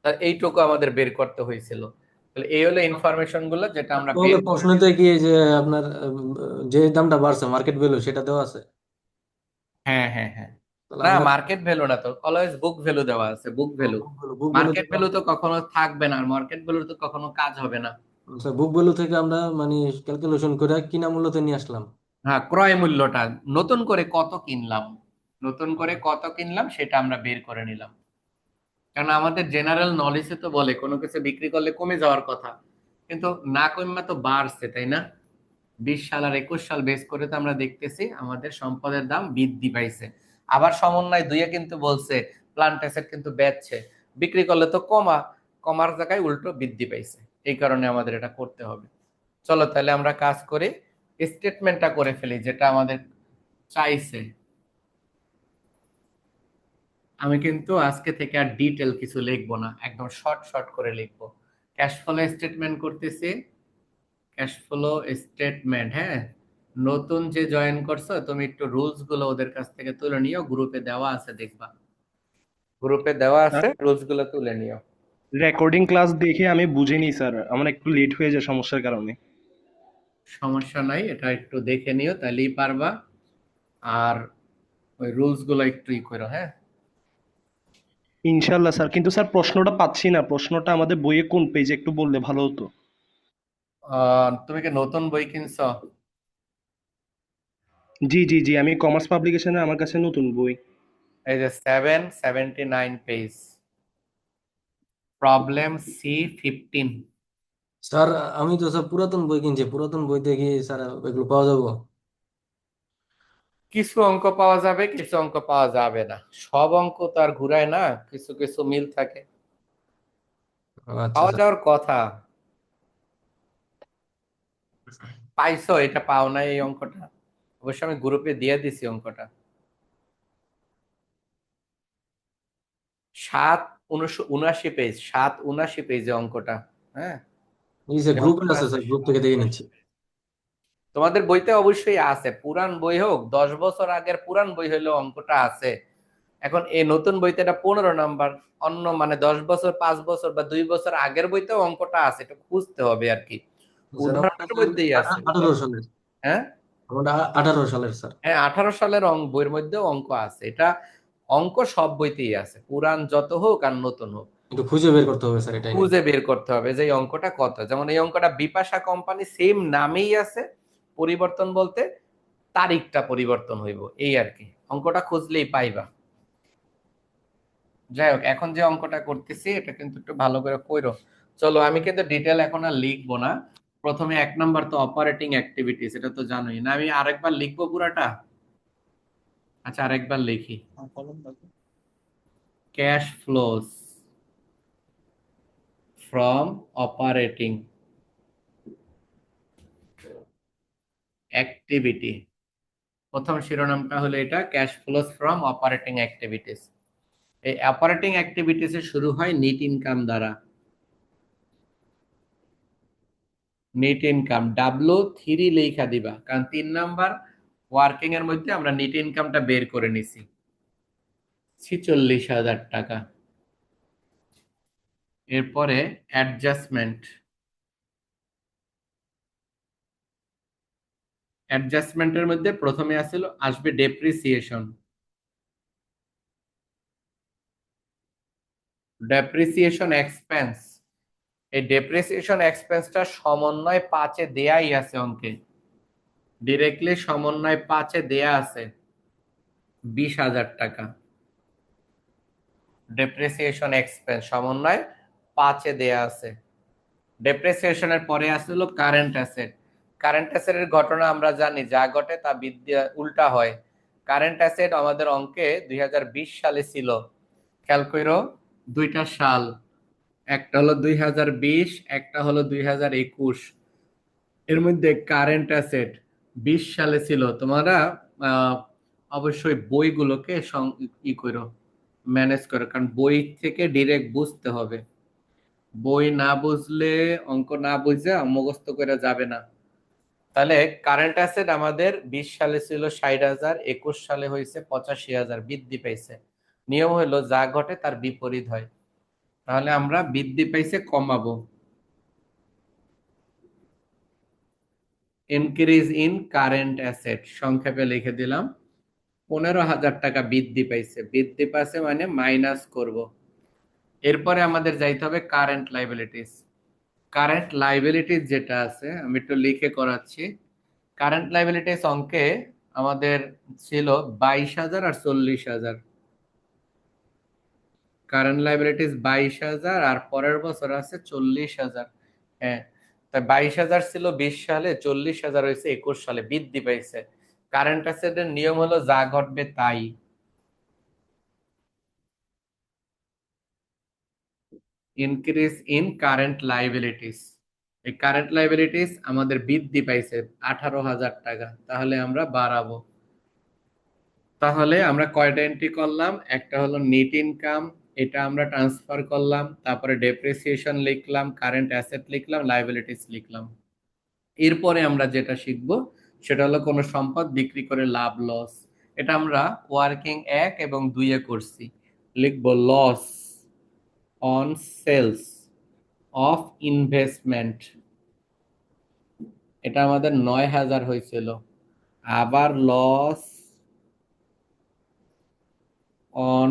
তার এইটুকু আমাদের বের করতে হয়েছিল। তাহলে এই হলো ইনফরমেশন গুলো যেটা আমরা তাহলে বের করে প্রশ্নতে নিলাম। কি যে আপনার যে দামটা বাড়ছে মার্কেট ভ্যালু সেটা দেওয়া আছে? হ্যাঁ, হ্যাঁ, হ্যাঁ। তাহলে না, আমরা মার্কেট ভ্যালু না, তো অলওয়েজ বুক ভ্যালু দেওয়া আছে, book value. Book value market থেকে, ভ্যালু তো কখনো থাকবে না, মার্কেট ভ্যালু তো কখনো কাজ হবে না। আচ্ছা বুক ভ্যালু থেকে আমরা মানে ক্যালকুলেশন করে কিনা মূল্যতে নিয়ে আসলাম। হ্যাঁ, ক্রয় মূল্যটা নতুন করে কত কিনলাম, নতুন করে কত কিনলাম সেটা আমরা বের করে নিলাম। কারণ আমাদের জেনারেল নলেজে তো বলে কোনো কিছু বিক্রি করলে কমে যাওয়ার কথা, কিন্তু না কমে তো বাড়ছে, তাই না? 20 সাল আর 21 সাল বেস করে তো আমরা দেখতেছি আমাদের সম্পদের দাম বৃদ্ধি পাইছে। আবার সমন্বয় দুইয়ে কিন্তু বলছে প্লান্ট অ্যাসেট কিন্তু বেচছে, বিক্রি করলে তো কমার জায়গায় উল্টো বৃদ্ধি পাইছে। এই কারণে আমাদের এটা করতে হবে। চলো তাহলে আমরা কাজ করি, স্টেটমেন্টটা করে ফেলি যেটা আমাদের চাইছে। আমি কিন্তু আজকে থেকে আর ডিটেল কিছু লিখবো না, একদম শর্ট শর্ট করে লিখবো। ক্যাশ ফ্লো স্টেটমেন্ট করতেছি। ক্যাশ ফ্লো স্টেটমেন্ট, হ্যাঁ। নতুন যে জয়েন করছো তুমি একটু রুলস গুলো ওদের কাছ থেকে তুলে নিও, গ্রুপে দেওয়া আছে দেখবা, গ্রুপে দেওয়া আছে, রুলস গুলো তুলে নিও। রেকর্ডিং ক্লাস দেখে আমি বুঝিনি স্যার, আমার একটু লেট হয়ে যায় সমস্যার কারণে। সমস্যা নাই, এটা একটু দেখে নিও তাহলেই পারবা। আর ওই রুলস গুলো একটু ই করো, হ্যাঁ। ইনশাল্লাহ স্যার, কিন্তু স্যার প্রশ্নটা পাচ্ছি না, প্রশ্নটা আমাদের বইয়ে কোন পেজে একটু বললে ভালো হতো। তুমি কি নতুন বই কিনছো? জি জি জি, আমি কমার্স পাবলিকেশনে আমার কাছে নতুন বই। এই যে 779 পেজ, প্রবলেম C15। স্যার আমি তো স্যার পুরাতন বই কিনছি, পুরাতন বইতে কি স্যার এগুলো পাওয়া যাবো? কিছু অঙ্ক পাওয়া যাবে, কিছু অঙ্ক পাওয়া যাবে না, সব অঙ্ক তো আর ঘুরায় না, কিছু কিছু মিল থাকে, আচ্ছা পাওয়া স্যার। যাওয়ার কথা। পাইছো? এটা পাও না এই অঙ্কটা? অবশ্য আমি গ্রুপে দিয়ে দিছি অঙ্কটা। 779 পেজ, 779 পেজে অঙ্কটা, হ্যাঁ। এই যে এই গ্রুপে অঙ্কটা আছে আছে স্যার, গ্রুপ থেকে দেখে নিচ্ছি। তোমাদের বইতে, অবশ্যই আছে, পুরান বই হোক, 10 বছর আগের পুরান বই হলেও অঙ্কটা আছে। এখন এই নতুন বইতে এটা 15 নাম্বার, অন্য মানে 10 বছর, 5 বছর বা 2 বছর আগের বইতেও অঙ্কটা আছে, এটা খুঁজতে হবে আর কি, স্যার আমারটা উদাহরণের স্যার মধ্যেই আছে। 18 সালের। হ্যাঁ, আমারটা 18 সালের স্যার। হ্যাঁ, 18 সালের বইয়ের মধ্যেও অঙ্ক আছে, এটা অঙ্ক সব বইতেই আছে, পুরান যত হোক আর নতুন হোক। একটু খুঁজে বের করতে হবে স্যার, এটাই নেই। খুঁজে বের করতে হবে যে এই অঙ্কটা কত, যেমন এই অঙ্কটা বিপাশা কোম্পানি, সেম নামেই আছে, পরিবর্তন বলতে তারিখটা পরিবর্তন হইব, এই আর কি, অঙ্কটা খুঁজলেই পাইবা। যাই হোক, এখন যে অঙ্কটা করতেছি এটা কিন্তু একটু ভালো করে কইরো। চলো, আমি কিন্তু ডিটেল এখন আর লিখবো না। প্রথমে 1 নাম্বার তো অপারেটিং অ্যাক্টিভিটিস, এটা তো জানোই না, আমি আরেকবার লিখবো পুরাটা। আচ্ছা, আরেকবার লিখি। Cash flows from operating activity, প্রথম শিরোনামটা হলো এটা, cash flows from operating activities. এই অপারেটিং অ্যাক্টিভিটিস শুরু হয় নেট ইনকাম দ্বারা। নেট ইনকাম W3 লেখা দিবা, কারণ 3 নাম্বার ওয়ার্কিং এর মধ্যে আমরা নেট ইনকামটা বের করে নিছি, 46,000 টাকা। এরপরে অ্যাডজাস্টমেন্ট, অ্যাডজাস্টমেন্টের মধ্যে প্রথমে আসবে ডেপ্রিসিয়েশন। ডেপ্রিসিয়েশন এক্সপেন্স, এই ডেপ্রিসিয়েশন এক্সপেন্সটা সমন্বয় 5-এ দেয়াই আছে অঙ্কে, ডিরেক্টলি সমন্বয় 5-এ দেয়া আছে 20,000 টাকা। ডেপ্রিসিয়েশন এক্সপেন্স সমন্বয় 5-এ দেয়া আছে। ডেপ্রিসিয়েশনের পরে আসলো কারেন্ট অ্যাসেট। কারেন্ট অ্যাসেটের ঘটনা আমরা জানি, যা ঘটে তা বিদ্যা উল্টা হয়। কারেন্ট অ্যাসেট আমাদের অঙ্কে 2020 সালে ছিল, খেয়াল করো, দুইটা সাল, একটা হলো 2020, একটা হলো 2021। এর মধ্যে কারেন্ট অ্যাসেট 20 সালে ছিল। তোমরা আহ, অবশ্যই বইগুলোকে ই করো, ম্যানেজ করো, কারণ বই থেকে ডিরেক্ট বুঝতে হবে, বই না বুঝলে, অঙ্ক না বুঝে মুখস্থ করে যাবে না। তাহলে কারেন্ট অ্যাসেট আমাদের 20 সালে ছিল 60,000, 21 সালে হয়েছে 85,000, বৃদ্ধি পাইছে। নিয়ম হলো যা ঘটে তার বিপরীত হয়, তাহলে আমরা বৃদ্ধি পাইছে কমাবো। ইনক্রিজ ইন কারেন্ট অ্যাসেট সংক্ষেপে লিখে দিলাম, 15,000 টাকা বৃদ্ধি পাইছে, বৃদ্ধি পাইছে মানে মাইনাস করব। এরপরে আমাদের যাইতে হবে কারেন্ট লাইবিলিটিস। কারেন্ট লাইবিলিটিস যেটা আছে আমি একটু লিখে করাচ্ছি। কারেন্ট লাইবিলিটিস অঙ্কে আমাদের ছিল 22,000 আর 40,000। কারেন্ট লাইবিলিটিস 22,000 আর পরের বছর আছে 40,000। হ্যাঁ, তাই 22,000 ছিল 20 সালে, 40,000 হয়েছে 21 সালে, বৃদ্ধি পাইছে। কারেন্ট অ্যাসেটের নিয়ম হলো যা ঘটবে তাই, ইনক্রিজ ইন কারেন্ট লাইবিলিটিস। এই কারেন্ট লাইবিলিটিস আমাদের বৃদ্ধি পাইছে 18,000 টাকা, তাহলে আমরা বাড়াবো। তাহলে আমরা কয়টা এন্ট্রি করলাম? একটা হলো নেট ইনকাম, এটা আমরা ট্রান্সফার করলাম, তারপরে ডেপ্রিসিয়েশন লিখলাম, কারেন্ট অ্যাসেট লিখলাম, লাইবিলিটিস লিখলাম। এরপরে আমরা যেটা শিখব সেটা হলো কোনো সম্পদ বিক্রি করে লাভ লস। এটা আমরা ওয়ার্কিং 1 এবং 2 এ করছি। লিখব loss on sales of investment, এটা আমাদের 9000 হয়েছিল। আবার loss on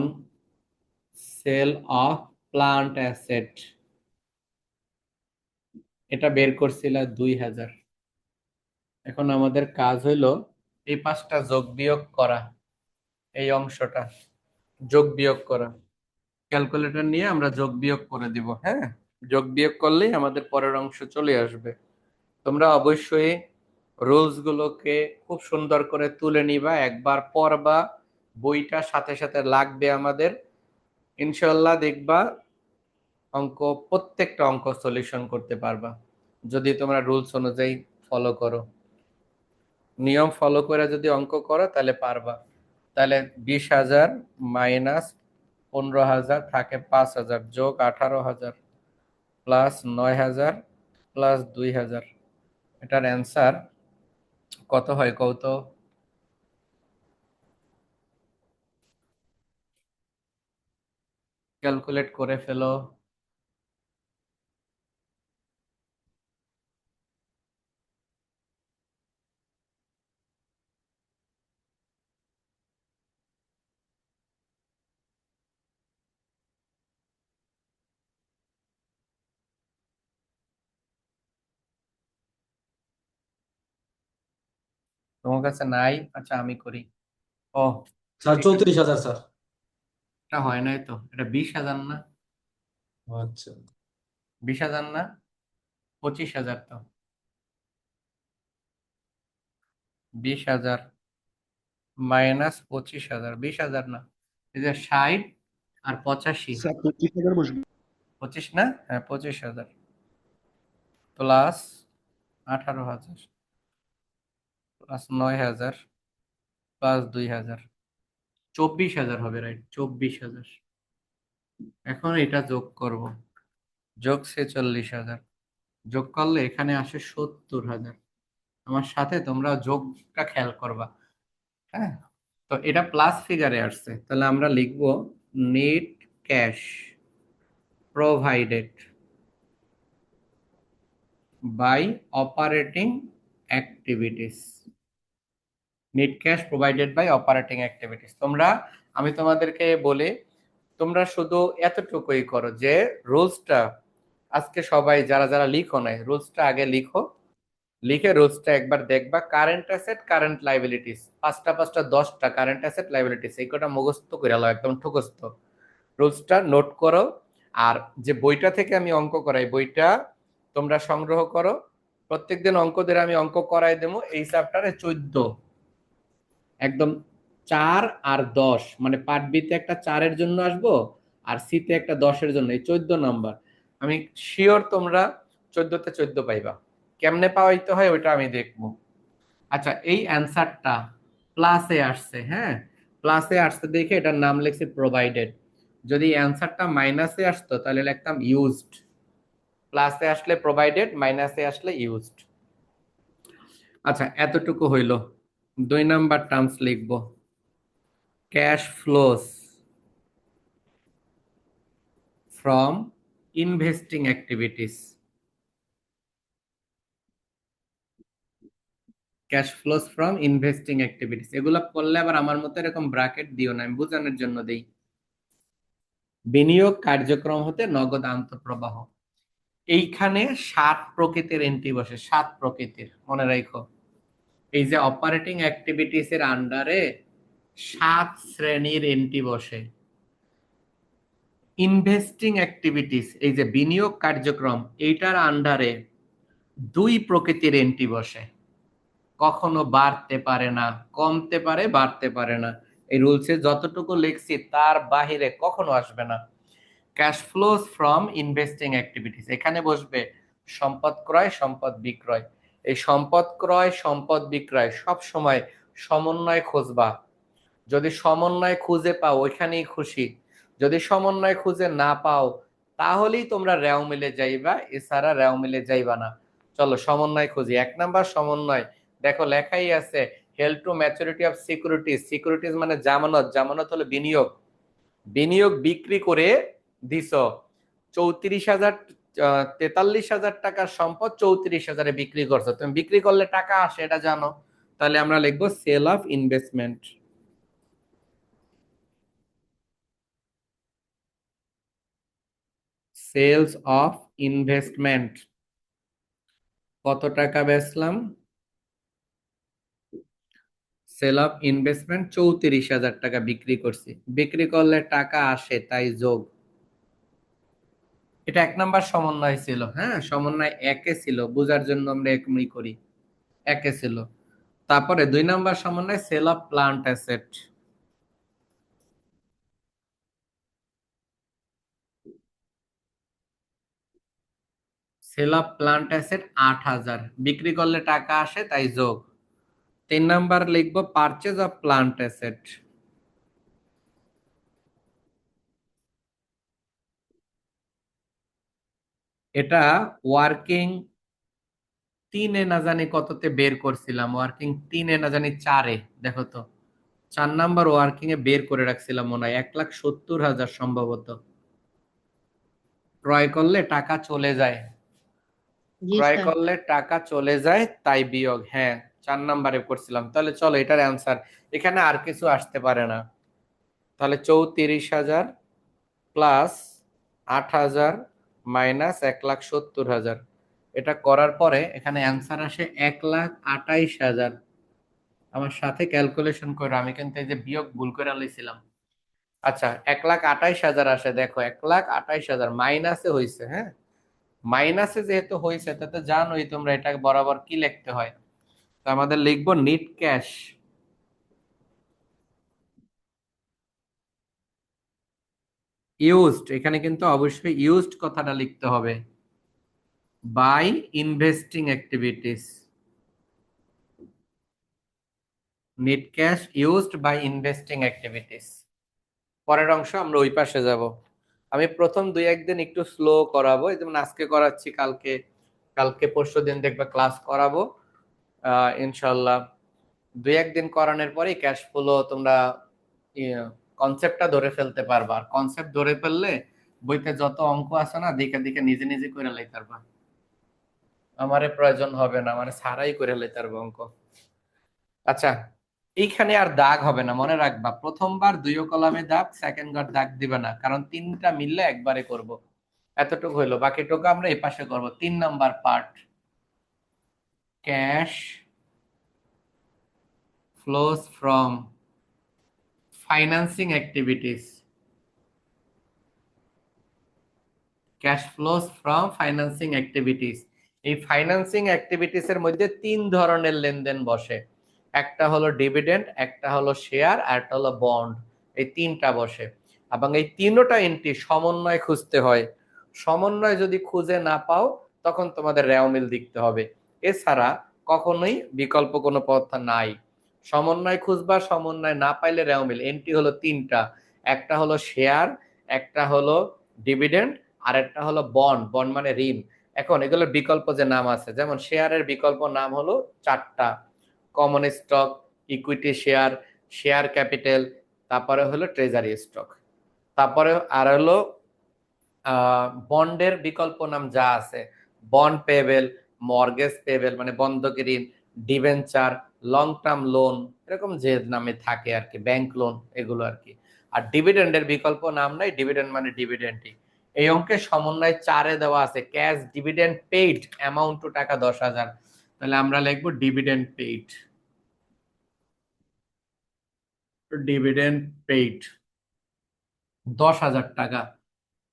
sale of plant asset, এটা বের করছিল 2000। এখন আমাদের কাজ হইলো এই পাঁচটা যোগ বিয়োগ করা, এই অংশটা যোগ বিয়োগ করা। ক্যালকুলেটর নিয়ে আমরা যোগ বিয়োগ করে দিব। হ্যাঁ, যোগ বিয়োগ করলেই আমাদের পরের অংশ চলে আসবে। তোমরা অবশ্যই রুলস গুলোকে খুব সুন্দর করে তুলে নিবা, একবার পড়বা, বইটা সাথে সাথে লাগবে আমাদের। ইনশাল্লাহ দেখবা অঙ্ক, প্রত্যেকটা অঙ্ক সলিউশন করতে পারবা যদি তোমরা রুলস অনুযায়ী ফলো করো। নিয়ম ফলো করে যদি অঙ্ক করো তাহলে পারবা। তাহলে 20,000 মাইনাস 15,000 থাকে 5,000 যোগ 18,000 প্লাস 9,000 প্লাস 2,000, এটার অ্যান্সার কত হয় কত? ক্যালকুলেট করে ফেলো। তোমার কাছে নাই? আচ্ছা আমি করি। ও, স্যার ঠিক আছে, 34,000 স্যার। এটা হয় নাই তো, এটা 20,000 না? আচ্ছা 20,000 না, 25,000 তো। 20,000 মাইনাস 25,000, 20,000 না, এই যে 60 আর 85, স্যার 25,000 বসবে। 25 না, হ্যাঁ 25,000 প্লাস 18,000 প্লাস 9,000 প্লাস 2,000, 24,000 হবে, রাইট? 24,000। এখন এটা যোগ করব, যোগ 46,000, যোগ করলে এখানে আসে 70,000। আমার সাথে তোমরা যোগটা খেয়াল করবা। হ্যাঁ, তো এটা প্লাস ফিগারে আসছে, তাহলে আমরা লিখব net cash provided by operating activities. Net cash provided by operating activities. তোমরা, আমি তোমাদেরকে বলি, তোমরা শুধু এতটুকুই করো যে রুলসটা আজকে সবাই যারা যারা লিখো নাই, রুলসটা আগে লিখো, লিখে রুলসটা একবার দেখবা। কারেন্ট অ্যাসেট, কারেন্ট লাইবিলিটিস, পাঁচটা পাঁচটা 10টা কারেন্ট অ্যাসেট লাইবিলিটিস, এই কটা মুখস্থ করে নাও, একদম ঠুকস্থ। রুলসটা নোট করো। আর যে বইটা থেকে আমি অঙ্ক করাই, বইটা তোমরা সংগ্রহ করো। প্রত্যেকদিন অঙ্ক দিয়ে আমি অঙ্ক করাই দেবো। এই চ্যাপ্টারে 14, একদম 4 আর 10, মানে পার্ট বি তে একটা 4-এর জন্য আসবো, আর সি তে একটা 10-এর জন্য, এই 14 নাম্বার। আমি শিওর তোমরা 14তে 14 পাইবা। কেমনে পাওয়াইতে হয় ওইটা আমি দেখবো। আচ্ছা, এই অ্যান্সারটা প্লাসে আসছে, হ্যাঁ, প্লাসে আসছে দেখে এটার নাম লিখছি প্রোভাইডেড। যদি অ্যান্সারটা মাইনাসে আসতো তাহলে লিখতাম ইউজড। প্লাসে আসলে প্রোভাইডেড, মাইনাসে আসলে ইউজড। আচ্ছা, এতটুকু হইল। 2 নাম্বার টার্মস লিখবো, cash flows from investing activities. Cash flows from investing activities, এগুলা পড়লে আবার আমার মতো এরকম ব্র্যাকেট দিও না, আমি বোঝানোর জন্য দেই। বিনিয়োগ কার্যক্রম হতে নগদ আন্তঃপ্রবাহ, এইখানে 7 প্রকৃতির এন্ট্রি বসে, 7 প্রকৃতির, মনে রাখো। এই যে অপারেটিং অ্যাক্টিভিটিস এর আন্ডারে 7 শ্রেণীর এন্ট্রি বসে। ইনভেস্টিং অ্যাক্টিভিটিস, এই যে বিনিয়োগ কার্যক্রম, এইটার আন্ডারে 2 প্রকৃতির এন্ট্রি বসে। কখনো বাড়তে পারে না, কমতে পারে, বাড়তে পারে না। এই রুলসে যতটুকু লিখছি তার বাহিরে কখনো আসবে না। Cash flows from investing activities, এখানে বসবে সম্পদ ক্রয়, সম্পদ বিক্রয়। এই সম্পদ ক্রয়, সম্পদ বিক্রয় সব সময় সমন্বয় খুঁজবা। যদি সমন্বয় খুঁজে পাও ওইখানেই খুশি, যদি সমন্বয় খুঁজে না পাও তাহলেই তোমরা রেও মিলে যাইবা, এছাড়া রেও মিলে যাইবা না। চলো সমন্বয় খুঁজি। 1 নাম্বার সমন্বয়, দেখো লেখাই আছে held to maturity of securities. Securities মানে জামানত, জামানত হলো বিনিয়োগ, বিনিয়োগ বিক্রি করে দিছ 34,000, 43,000 টাকার সম্পদ 34,000-এ বিক্রি করছো। তুমি বিক্রি করলে টাকা আসে এটা জানো, তাহলে আমরা লিখবো sale of investment. Sales of investment, কত টাকা বেচলাম? সেল অফ ইনভেস্টমেন্ট 34,000 টাকা বিক্রি করছি, বিক্রি করলে টাকা আসে তাই যোগ। এটা 1 নাম্বার সমন্বয় ছিল। হ্যাঁ, সমন্বয় একে ছিল, বোঝার জন্য আমরা একমই করি, একে ছিল। তারপরে 2 নাম্বার সমন্বয় sale of plant asset. Sale of plant asset 8,000, বিক্রি করলে টাকা আসে তাই যোগ। 3 নাম্বার লিখবো পারচেজ অফ প্লান্ট অ্যাসেট। এটা ওয়ার্কিং 3-এ না জানি কততে বের করছিলাম, ওয়ার্কিং 3-এ না জানি 4-এ, দেখো তো 4 নাম্বার ওয়ার্কিং এ বের করে রাখছিলাম মনে হয় 1,70,000 সম্ভবত। ক্রয় করলে টাকা চলে যায়, জি ক্রয় স্যার। করলে টাকা চলে যায় তাই বিয়োগ। হ্যাঁ, 4 নাম্বারে করছিলাম। তাহলে চলো এটার অ্যান্সার, এখানে আর কিছু আসতে পারে না। তাহলে 34,000 প্লাস 8,000 মাইনাস 1,70,000, এটা করার পরে এখানে অ্যান্সার আসে 1,28,000। আমার সাথে ক্যালকুলেশন করে, আমি কিন্তু এই যে বিয়োগ ভুল করে লিখছিলাম। আচ্ছা, 1,28,000 আসে, দেখো 1,28,000 মাইনাসে হয়েছে। হ্যাঁ, মাইনাসে যেহেতু হয়েছে তাতে জানোই তোমরা এটা বরাবর কি লিখতে হয়। তো আমাদের লিখবো নিট ক্যাশ ইউজড, এখানে কিন্তু অবশ্যই ইউজড কথাটা লিখতে হবে, by investing activities. Net cash used by investing activities. পরের অংশ আমরা ওই পাশে যাব। আমি প্রথম 2-1 দিন একটু স্লো করাবো, যেমন আজকে করাচ্ছি, কালকে কালকে পরশু দিন দেখবে ক্লাস করাবো ইনশাল্লাহ। 2-1 দিন করানোর পরেই ক্যাশ ফ্লো তোমরা কনসেপ্টটা ধরে ফেলতে পারবা। আর কনসেপ্ট ধরে ফেললে বইতে যত অঙ্ক আছে না দেখে দেখে নিজে নিজে করে লাইতে পারবা, আমারে প্রয়োজন হবে না, মানে সারাই করে লাইতে পারবো অঙ্ক। আচ্ছা, এইখানে আর দাগ হবে না, মনে রাখবা প্রথমবার 2 কলামে দাগ, সেকেন্ড বার দাগ দিবে না, কারণ 3টা মিললে একবারে করব। এতটুকু হইলো, বাকিটুকু আমরা এই পাশে করবো। 3 number part, cash flows from financing activities. Cash flows from financing activities, এই ফাইন্যান্সিং অ্যাক্টিভিটিস এর মধ্যে 3 ধরনের লেনদেন বসে। একটা হলো ডিভিডেন্ড, একটা হলো শেয়ার, আর একটা হলো বন্ড। এই 3টা বসে, এবং এই 3টা এন্ট্রি সমন্বয় খুঁজতে হয়। সমন্বয় যদি খুঁজে না পাও তখন তোমাদের রেওমিল দেখতে হবে, এছাড়া কখনোই বিকল্প কোনো পথ নাই। সমন্বয় খুঁজবা, সমন্বয় না পাইলে রেওমিল। এন্ট্রি হলো 3টা, একটা হলো শেয়ার, একটা হলো ডিভিডেন্ড, আর একটা হলো বন্ড, বন্ড মানে ঋণ। এখন এগুলোর বিকল্প যে নাম আছে, যেমন শেয়ারের বিকল্প নাম হলো 4টা, common stock, equity share, share capital, তারপরে হলো ট্রেজারি স্টক। তারপরে আর হলো বন্ডের বিকল্প নাম যা আছে, বন্ড পেয়েবেল, মর্গেজ পেয়েবেল মানে বন্ধকি ঋণ, ডিবেঞ্চার, লং টার্ম লোন, এরকম যে নামে থাকে আর কি, ব্যাংক লোন, এগুলো আর কি। আর ডিভিডেন্ডের বিকল্প নাম নাই, ডিভিডেন্ড মানে ডিভিডেন্ডই। এই অঙ্কের সমন্বয় 4-এ দেওয়া আছে cash dividend paid amount two টাকা 10,000, তাহলে আমরা লিখবো ডিভিডেন্ড পেইড, ডিভিডেন্ড পেইড 10,000 টাকা।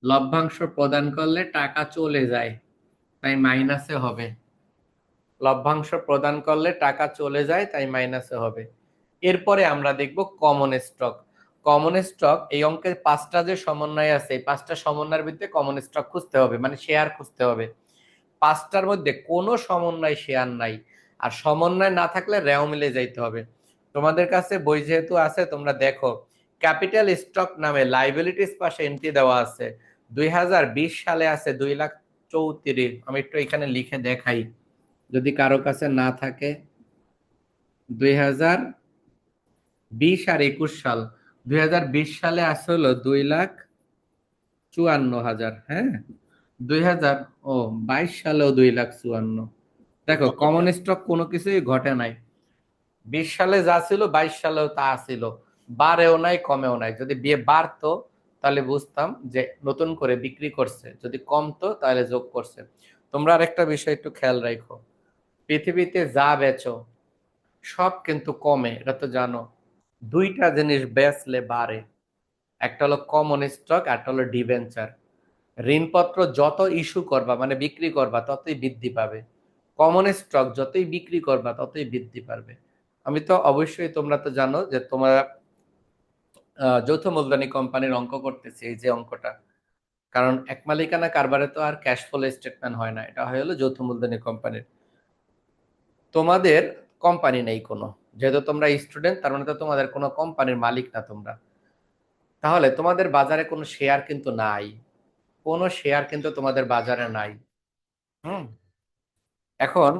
লভ্যাংশ প্রদান করলে টাকা চলে যায় তাই মাইনাসে হবে, লভ্যাংশ প্রদান করলে টাকা চলে যায় তাই মাইনাসে হবে। এরপরে আমরা দেখব কমন স্টক। কমন স্টক, এই অঙ্কের 5টা যে সমন্বয় আছে, এই 5টা সমন্বয়ের ভিতরে কমন স্টক খুঁজতে হবে, মানে শেয়ার খুঁজতে হবে। 5টার মধ্যে কোনো সমন্বয় শেয়ার নাই, আর সমন্বয় না থাকলে রেও মিলে যাইতে হবে। তোমাদের কাছে বই যেহেতু আছে তোমরা দেখো, ক্যাপিটাল স্টক নামে লাইবিলিটিস পাশে এন্ট্রি দেওয়া আছে 2020 সালে আছে 2,34,000। আমি একটু এখানে লিখে দেখাই যদি কারো কাছে না থাকে। 2020 আর 21 সাল, 2020 সালে আছে হলো 2,54,000। হ্যাঁ, 2000 ও 22 সালেও 2,54,000। দেখো কমন স্টক কোনো কিছুই ঘটে নাই। 20 সালে যা ছিল 22 সালেও তা ছিল, বাড়েও নাই কমেও নাই। যদি বিয়ে বাড়তো তাহলে বুঝতাম যে নতুন করে বিক্রি করছে, যদি কমতো তাহলে যোগ করছে। তোমরা আরেকটা বিষয় একটু খেয়াল রাখো, পৃথিবীতে যা বেচো সব কিন্তু কমে, এটা তো জানো। দুইটা জিনিস বেচলে বাড়ে, একটা হলো কমন স্টক, একটা হলো ডিবেঞ্চার। ঋণপত্র যত ইস্যু করবা মানে বিক্রি করবা ততই বৃদ্ধি পাবে, কমন স্টক যতই বিক্রি করবা ততই বৃদ্ধি পাবে। আমি তো অবশ্যই, তোমরা তো জানো যে তোমরা যৌথ মূলধনী কোম্পানির অঙ্ক করতেছি, এই যে অঙ্কটা। কারণ এক মালিকানা কারবারে তো আর ক্যাশ ফ্লো স্টেটমেন্ট হয় না, এটা হয়ে হলো যৌথ মূলধনী কোম্পানির। তোমাদের কোম্পানি নেই কোনো, যেহেতু তোমরা স্টুডেন্ট, তার মানে তো তোমাদের কোনো কোম্পানির মালিক না তোমরা। তাহলে তোমাদের বাজারে কোনো শেয়ার কিন্তু নাই, কোনো শেয়ার কিন্তু তোমাদের বাজারে নাই। হুম। এখন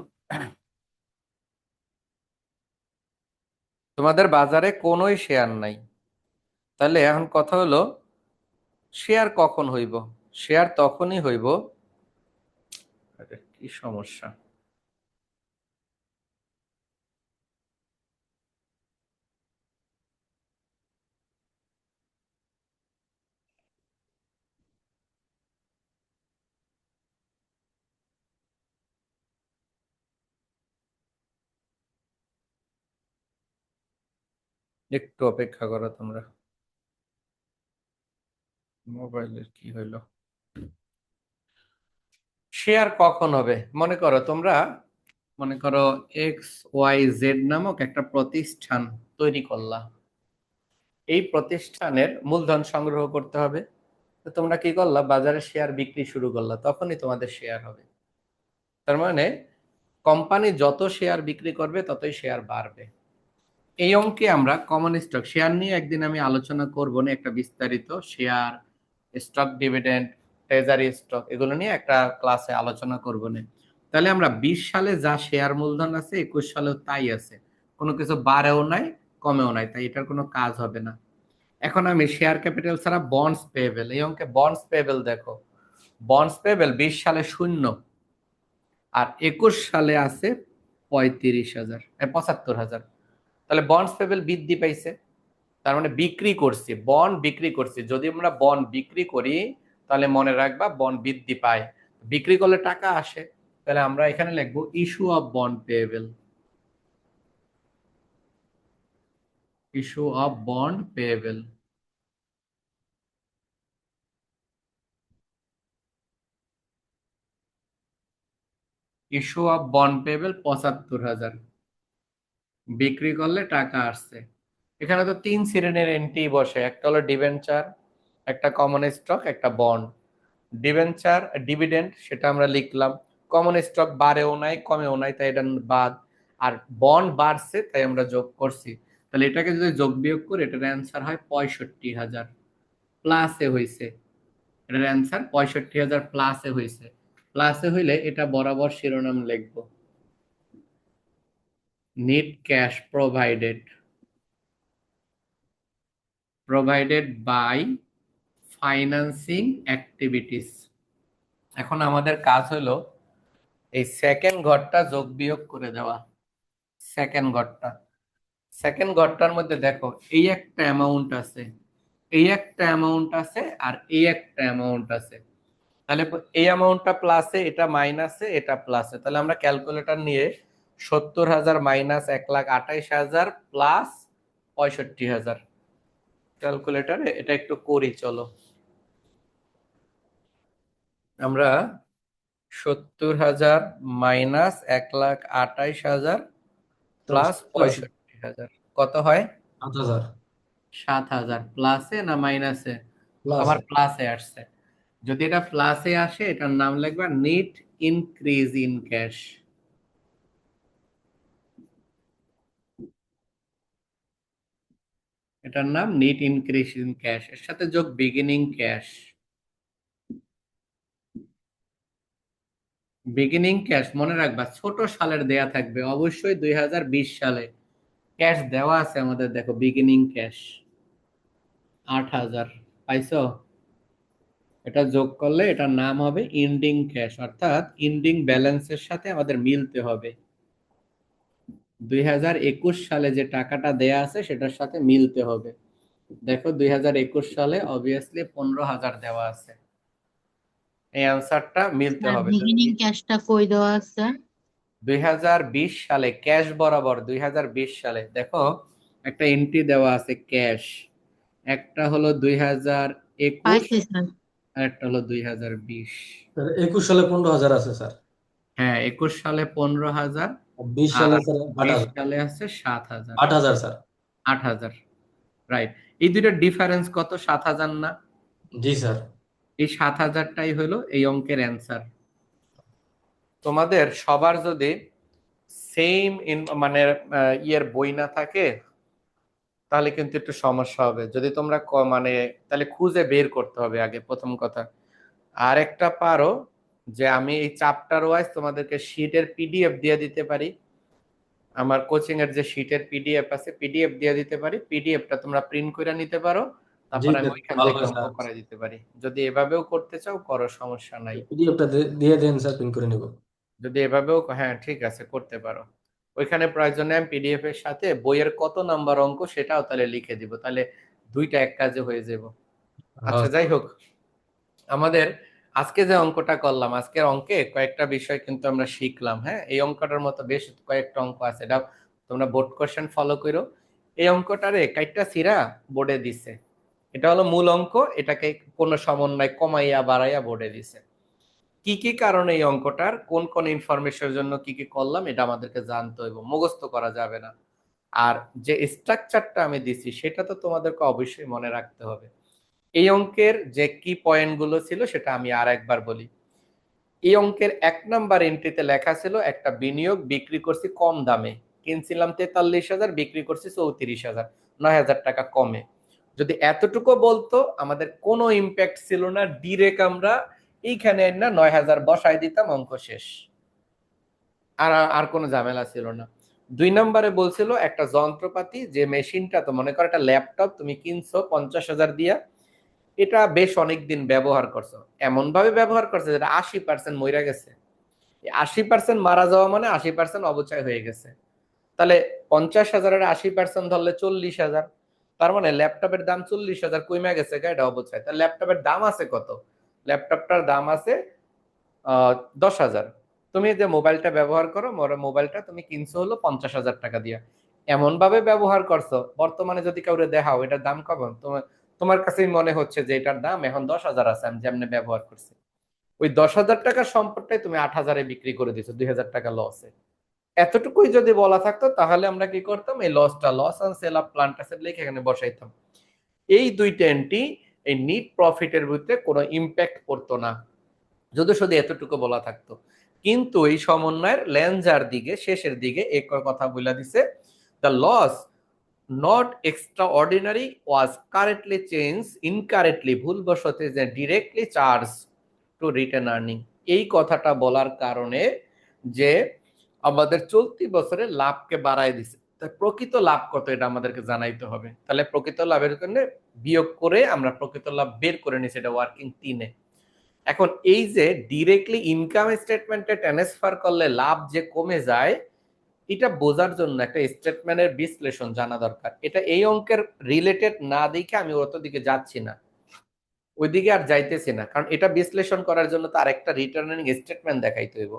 তোমাদের বাজারে কোনোই শেয়ার নাই, তাহলে এখন কথা হলো শেয়ার কখন হইব? শেয়ার তখনই হইব, আরে কি সমস্যা, একটু অপেক্ষা করো তোমরা। মোবাইলের কি হইলো? শেয়ার কখন হবে? মনে করো তোমরা, মনে করো XYZ নামক একটা প্রতিষ্ঠান তৈরি করলা, এই প্রতিষ্ঠানের মূলধন সংগ্রহ করতে হবে। তো তোমরা কি করলা, বাজারে শেয়ার বিক্রি শুরু করলা, তখনই তোমাদের শেয়ার হবে। তার মানে কোম্পানি যত শেয়ার বিক্রি করবে ততই শেয়ার বাড়বে। এই অঙ্কে আমরা কমন স্টক শেয়ার নিয়ে একদিন আমি আলোচনা করব না, একটা বিস্তারিত share, stock dividend, treasury stock, এগুলো নিয়ে একটা ক্লাসে আলোচনা করব না। তাহলে আমরা 20 সালে যা শেয়ার মূলধন আছে 21 সালেও তাই আছে, কোনো কিছু বাড়েও নাই কমেও নাই, তাই এটার কোনো কাজ হবে না। এখন আমি শেয়ার ক্যাপিটাল ছাড়া বন্ডস পেয়েবল, এই অঙ্কে বন্ডস পেয়েবল দেখো, বন্ডস পেয়েবল 20 সালে শূন্য, আর 21 সালে আছে 35,000, 75,000। তাহলে বন্ডস পেয়েবল বৃদ্ধি পাইছে, তার মানে বিক্রি করছি, বন্ড বিক্রি করছি। যদি আমরা বন্ড বিক্রি করি তাহলে মনে রাখবা বন্ড বৃদ্ধি পায়, বিক্রি করলে টাকা আসে। তাহলে আমরা এখানে লিখবো issue of bond payable, issue of bond payable. Issue of bond payable 75,000, বিক্রি করলে টাকা আসছে। এখানে তো তিন শ্রেণীর এন্ট্রি বসে, একটা হলো ডিবেঞ্চার, একটা কমন স্টক, একটা বন্ড। ডিবেঞ্চার ডিভিডেন্ড সেটা আমরা লিখলাম, কমন স্টক বাড়েও নাই কমেও নাই তাই এটা বাদ, আর বন্ড বাড়ছে তাই আমরা যোগ করছি। তাহলে এটাকে যদি যোগ বিয়োগ করি এটার অ্যান্সার হয় 65,000, প্লাসে হয়েছে। এটার অ্যান্সার 65,000 প্লাসে হয়েছে। প্লাসে হইলে এটা বরাবর শিরোনাম লিখবো, net cash provided by financing activities. এখন আমাদের কাজ হলো এই সেকেন্ড ঘরটা যোগ বিয়োগ করে দেওয়া। সেকেন্ড ঘরটা, সেকেন্ড ঘরটার মধ্যে দেখো এই একটা অ্যামাউন্ট আছে, এই একটা অ্যামাউন্ট আছে, আর এই একটা অ্যামাউন্ট আছে। তাহলে এই অ্যামাউন্টটা প্লাসে, এটা মাইনাসে, এটা প্লাসে। তাহলে আমরা ক্যালকুলেটর নিয়ে 70,000 মাইনাস 1,28,000 প্লাস 65,000, ক্যালকুলেটরে এটা একটু করি চলো। আমরা 70,000 মাইনাস 1,28,000 প্লাস 65,000 কত হয়? 7,000 7,000। প্লাসে না মাইনাসে? প্লাস। আবার প্লাসে আসছে। যদি এটা প্লাসে আসে এটার নাম লিখবা নেট ইনক্রিজ ইন ক্যাশ। এটার নাম নিট ইনক্রিজ ইন ক্যাশ, এর সাথে যোগ বিগিনিং ক্যাশ। বিগিনিং ক্যাশ মনে রাখবা ছোট সালের দেয়া থাকবে, অবশ্যই 2020 সালে ক্যাশ দেওয়া আছে আমাদের, দেখো বিগিনিং ক্যাশ 8,000 পাইছো। এটা যোগ করলে এটার নাম হবে ইন্ডিং ক্যাশ, অর্থাৎ ইন্ডিং ব্যালেন্সের সাথে আমাদের মিলতে হবে। 2021 সালে যে টাকাটা দেয়া আছে সেটার সাথে মিলতে হবে। দেখো 2021 সালে অবভিয়াসলি 15,000 দেওয়া আছে, এই অ্যান্সারটা মিলতে স্যার হবে। বিগিনিং ক্যাশটা কই দেওয়া আছে? 2020 সালে ক্যাশ বরাবর 2020 সালে দেখো একটা এন্ট্রি দেওয়া আছে ক্যাশ, একটা হলো 2021 পাইছি স্যার। আর একটা হলো 2020। স্যার 21 সালে 15,000 আছে স্যার। হ্যাঁ 21 সালে 15,000 আর 20 সালে আর স্যার 20 8,000। সালে আছে 7,000। 8,000 স্যার। 8,000, রাইট। এই দুইটার ডিফারেন্স কত? 7,000 না? জি স্যার। এই 7,000টাই হলো এই অঙ্কের অ্যান্সার। তোমাদের সবার যদি সেম মানে ইয়ের বই না থাকে তাহলে কিন্তু একটু সমস্যা হবে। যদি তোমরা মানে তাহলে খুঁজে বের করতে হবে আগে, প্রথম কথা। আর একটা পারো যে আমি এই চ্যাপ্টার ওয়াইজ তোমাদেরকে শীটের পিডিএফ দিয়ে দিতে পারি, আমার কোচিং এর যে শীটের পিডিএফ আছে পিডিএফ দিয়ে দিতে পারি, পিডিএফটা তোমরা প্রিন্ট করে নিতে পারো, জি তারপর আমি স্যার, ওইখান ভালো থেকে হয় অঙ্ক স্যার। করে দিতে পারি। যদি এভাবেও করতে চাও করো, সমস্যা নাই। পিডিএফটা দিয়ে দেন স্যার, প্রিন্ট করে নিব। যদি এভাবেও, হ্যাঁ ঠিক আছে করতে পারো। ওইখানে প্রয়োজনে আমি পিডিএফ এর সাথে বইয়ের কত নাম্বার অঙ্ক সেটাও তাহলে লিখে দিব, তাহলে দুইটা এক কাজে হয়ে যাব। হ্যাঁ আচ্ছা যাই হোক, আমাদের আজকে যে অঙ্কটা করলাম, আজকের অঙ্কে কয়েকটা বিষয় কিন্তু আমরা শিখলাম। হ্যাঁ এই অঙ্কটার মতো বেশ কয়েকটা অঙ্ক আছে, এটা তোমরা বোর্ড কোশ্চেন ফলো করো। এই অঙ্কটারে কাইটটা সিরা বোর্ডে দিছে, এটা হলো মূল অঙ্ক, এটাকে কোনো সমন্বয় কমাইয়া বাড়াইয়া বোর্ডে দিছে। কি কি কারণে এই অঙ্কটার কোন কোন ইনফরমেশনের জন্য কি কি করলাম এটা আমাদেরকে জানতে হইব, মুখস্থ করা যাবে না। আর যে স্ট্রাকচারটা আমি দিছি সেটা তো তোমাদেরকে অবশ্যই মনে রাখতে হবে। এই অঙ্কের যে কি পয়েন্টগুলো ছিল সেটা আমি আর একবার বলি। এই অঙ্কের 1 নাম্বার এন্ট্রিতে লেখা ছিল একটা বিনিয়োগ বিক্রি করছি কম দামে, কিনছিলাম 43,000, বিক্রি করছি 34,000, 9,000 টাকা কমে। যদি এতটুকু বলতো আমাদের কোনো ইম্প্যাক্ট ছিল না, ডিরেক্ট আমরা এইখানে না 9,000 বসাই দিতাম, অঙ্ক শেষ, আর আর কোনো ঝামেলা ছিল না। 2 নম্বরে বলছিল একটা যন্ত্রপাতি, যে মেশিনটা তো মনে করো একটা ল্যাপটপ তুমি কিনছো 50,000 দিয়া, এটা বেশ অনেকদিন ব্যবহার করছো, এমন ভাবে ব্যবহার করছে যেটা 80% মইরা গেছে। 80% মারা যাওয়া মানে 80% অবচয় হয়ে গেছে। তাহলে 50,000-এর 80% ধরলে 40,000, তার মানে ল্যাপটপের দাম 40,000 কমে গেছে, এটা অবচয়। তাহলে ল্যাপটপের দাম আছে কত? ল্যাপটপটার দাম আছে 10,000। তুমি যে মোবাইলটা ব্যবহার করো, মোবাইলটা তুমি কিনছো হলো 50,000 টাকা দিয়ে, এমন ভাবে ব্যবহার করছো বর্তমানে যদি কাউরে দেখাও এটার দাম কম, তোমার তোমার কাছেই মনে হচ্ছে যে এটার দাম এখন 10,000 আছে, আমি যেমনি ব্যবহার করছি। ওই 10,000 টাকার সম্পদটাই তুমি 8,000-এ বিক্রি করে দিছো 2,000 টাকা লসে। এতটুকুই যদি বলা থাকতো তাহলে আমরা কি করতাম, এই লসটা loss on sale of plant asset লিখে এখানে বসাইতাম। এই দুইটা এন্ট্রি এই নিট প্রফিটের ভিতরে কোনো ইম্প্যাক্ট পড়তো না, যদি শুধু এতটুকু বলা থাকতো। কিন্তু এই সমন্বয়ের লেনজার দিকে শেষের দিকে এক কথা বলে দিছে, the loss not extraordinary was correctly change incorrectly, ভুলবশতে যে directly charge to return earning. এই কথাটা বলার কারণে যে আমাদের চলতি বছরের লাভকে বাড়ায় দিছে, তাই প্রকৃত লাভ কত এটা আমাদেরকে জানাইতে হবে। তাহলে প্রকৃত লাভের জন্য বিয়োগ করে আমরা প্রকৃত লাভ বের করে নিছি, এটা ওয়ার্কিং 3-এ। এখন এই যে ডিরেক্টলি ইনকাম স্টেটমেন্টে ট্রান্সফার করলে লাভ যে কমে যায়, এটা বোঝার জন্য একটা স্টেটমেন্টের বিশ্লেষণ জানা দরকার। এটা এই অঙ্কের রিলেটেড না দেখে আমি অত দিকে যাচ্ছি না, ওইদিকে আর যাইতেছি না, কারণ এটা বিশ্লেষণ করার জন্য তো আরেকটা রিটার্নিং স্টেটমেন্ট দেখাইতে হইব,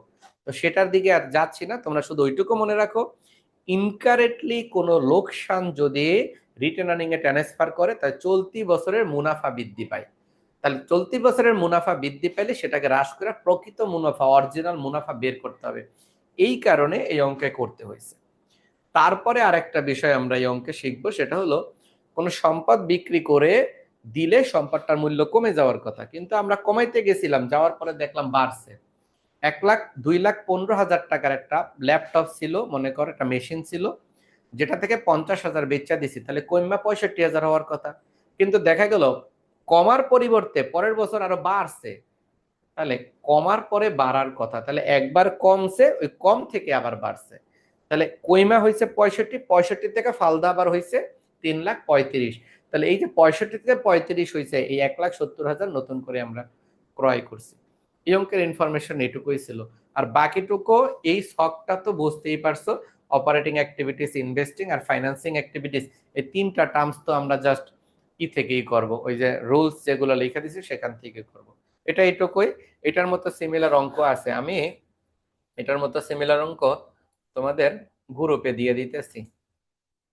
তো সেটার দিকে আর যাচ্ছি না। তোমরা শুধু ওইটুকু মনে রাখো, ইনকারেক্টলি কোনো লোকসান যদি রিটার্ন আর্নিং এ ট্রান্সফার করে তাহলে চলতি বছরের মুনাফা বৃদ্ধি পায়। তাহলে চলতি বছরের মুনাফা বৃদ্ধি পেলে সেটাকে হ্রাস করে প্রকৃত মুনাফা, অরিজিনাল মুনাফা বের করতে হবে। এই কারণে এই অঙ্কে করতে হয়েছে। তারপরে আরেকটা বিষয় আমরা এই অঙ্কে শিখবো, সেটা হলো কোন সম্পদ বিক্রি করে দিলে সম্পদটার মূল্য কমে যাওয়ার কথা, কিন্তু আমরা কমাইতে গেছিলাম, যাওয়ার পরে দেখলাম বাড়ছে। 1,02,15,000 টাকার একটা ল্যাপটপ ছিল, মনে করো একটা মেশিন ছিল, যেটা থেকে 50,000 বেচা দিছি, তাহলে কইমা 65,000 হওয়ার কথা, কিন্তু দেখা গেল কমার পরিবর্তে পরের বছর আরো বাড়ছে। তাহলে কমার পরে বাড়ার কথা, তাহলে একবার কমছে, ওই কম থেকে আবার বাড়ছে। তাহলে কইমা হয়েছে 65, 65 থেকে ফালদা আবার হয়েছে 3,35,000। তাহলে এই যে 65 থেকে 35 হয়েছে, এই 1,70,000 নতুন করে আমরা ক্রয় করছি। এই অঙ্কের ইনফরমেশন এটুকুই ছিল। আর বাকিটুকু এই শখটা তো বুঝতেই পারছো, অপারেটিং অ্যাক্টিভিটিস, ইনভেস্টিং আর ফাইন্যান্সিং অ্যাক্টিভিটিস, এই তিনটা টার্মস তো আমরা জাস্ট কি থেকেই করব, ওই যে রুলস যেগুলো লিখে দিছি সেখান থেকে করব। এটা এইটুকুই। এটার মতো সিমিলার অঙ্ক আছে, আমি এটার মতো সিমিলার অঙ্ক তোমাদের গ্রুপে দিয়ে দিতেছি।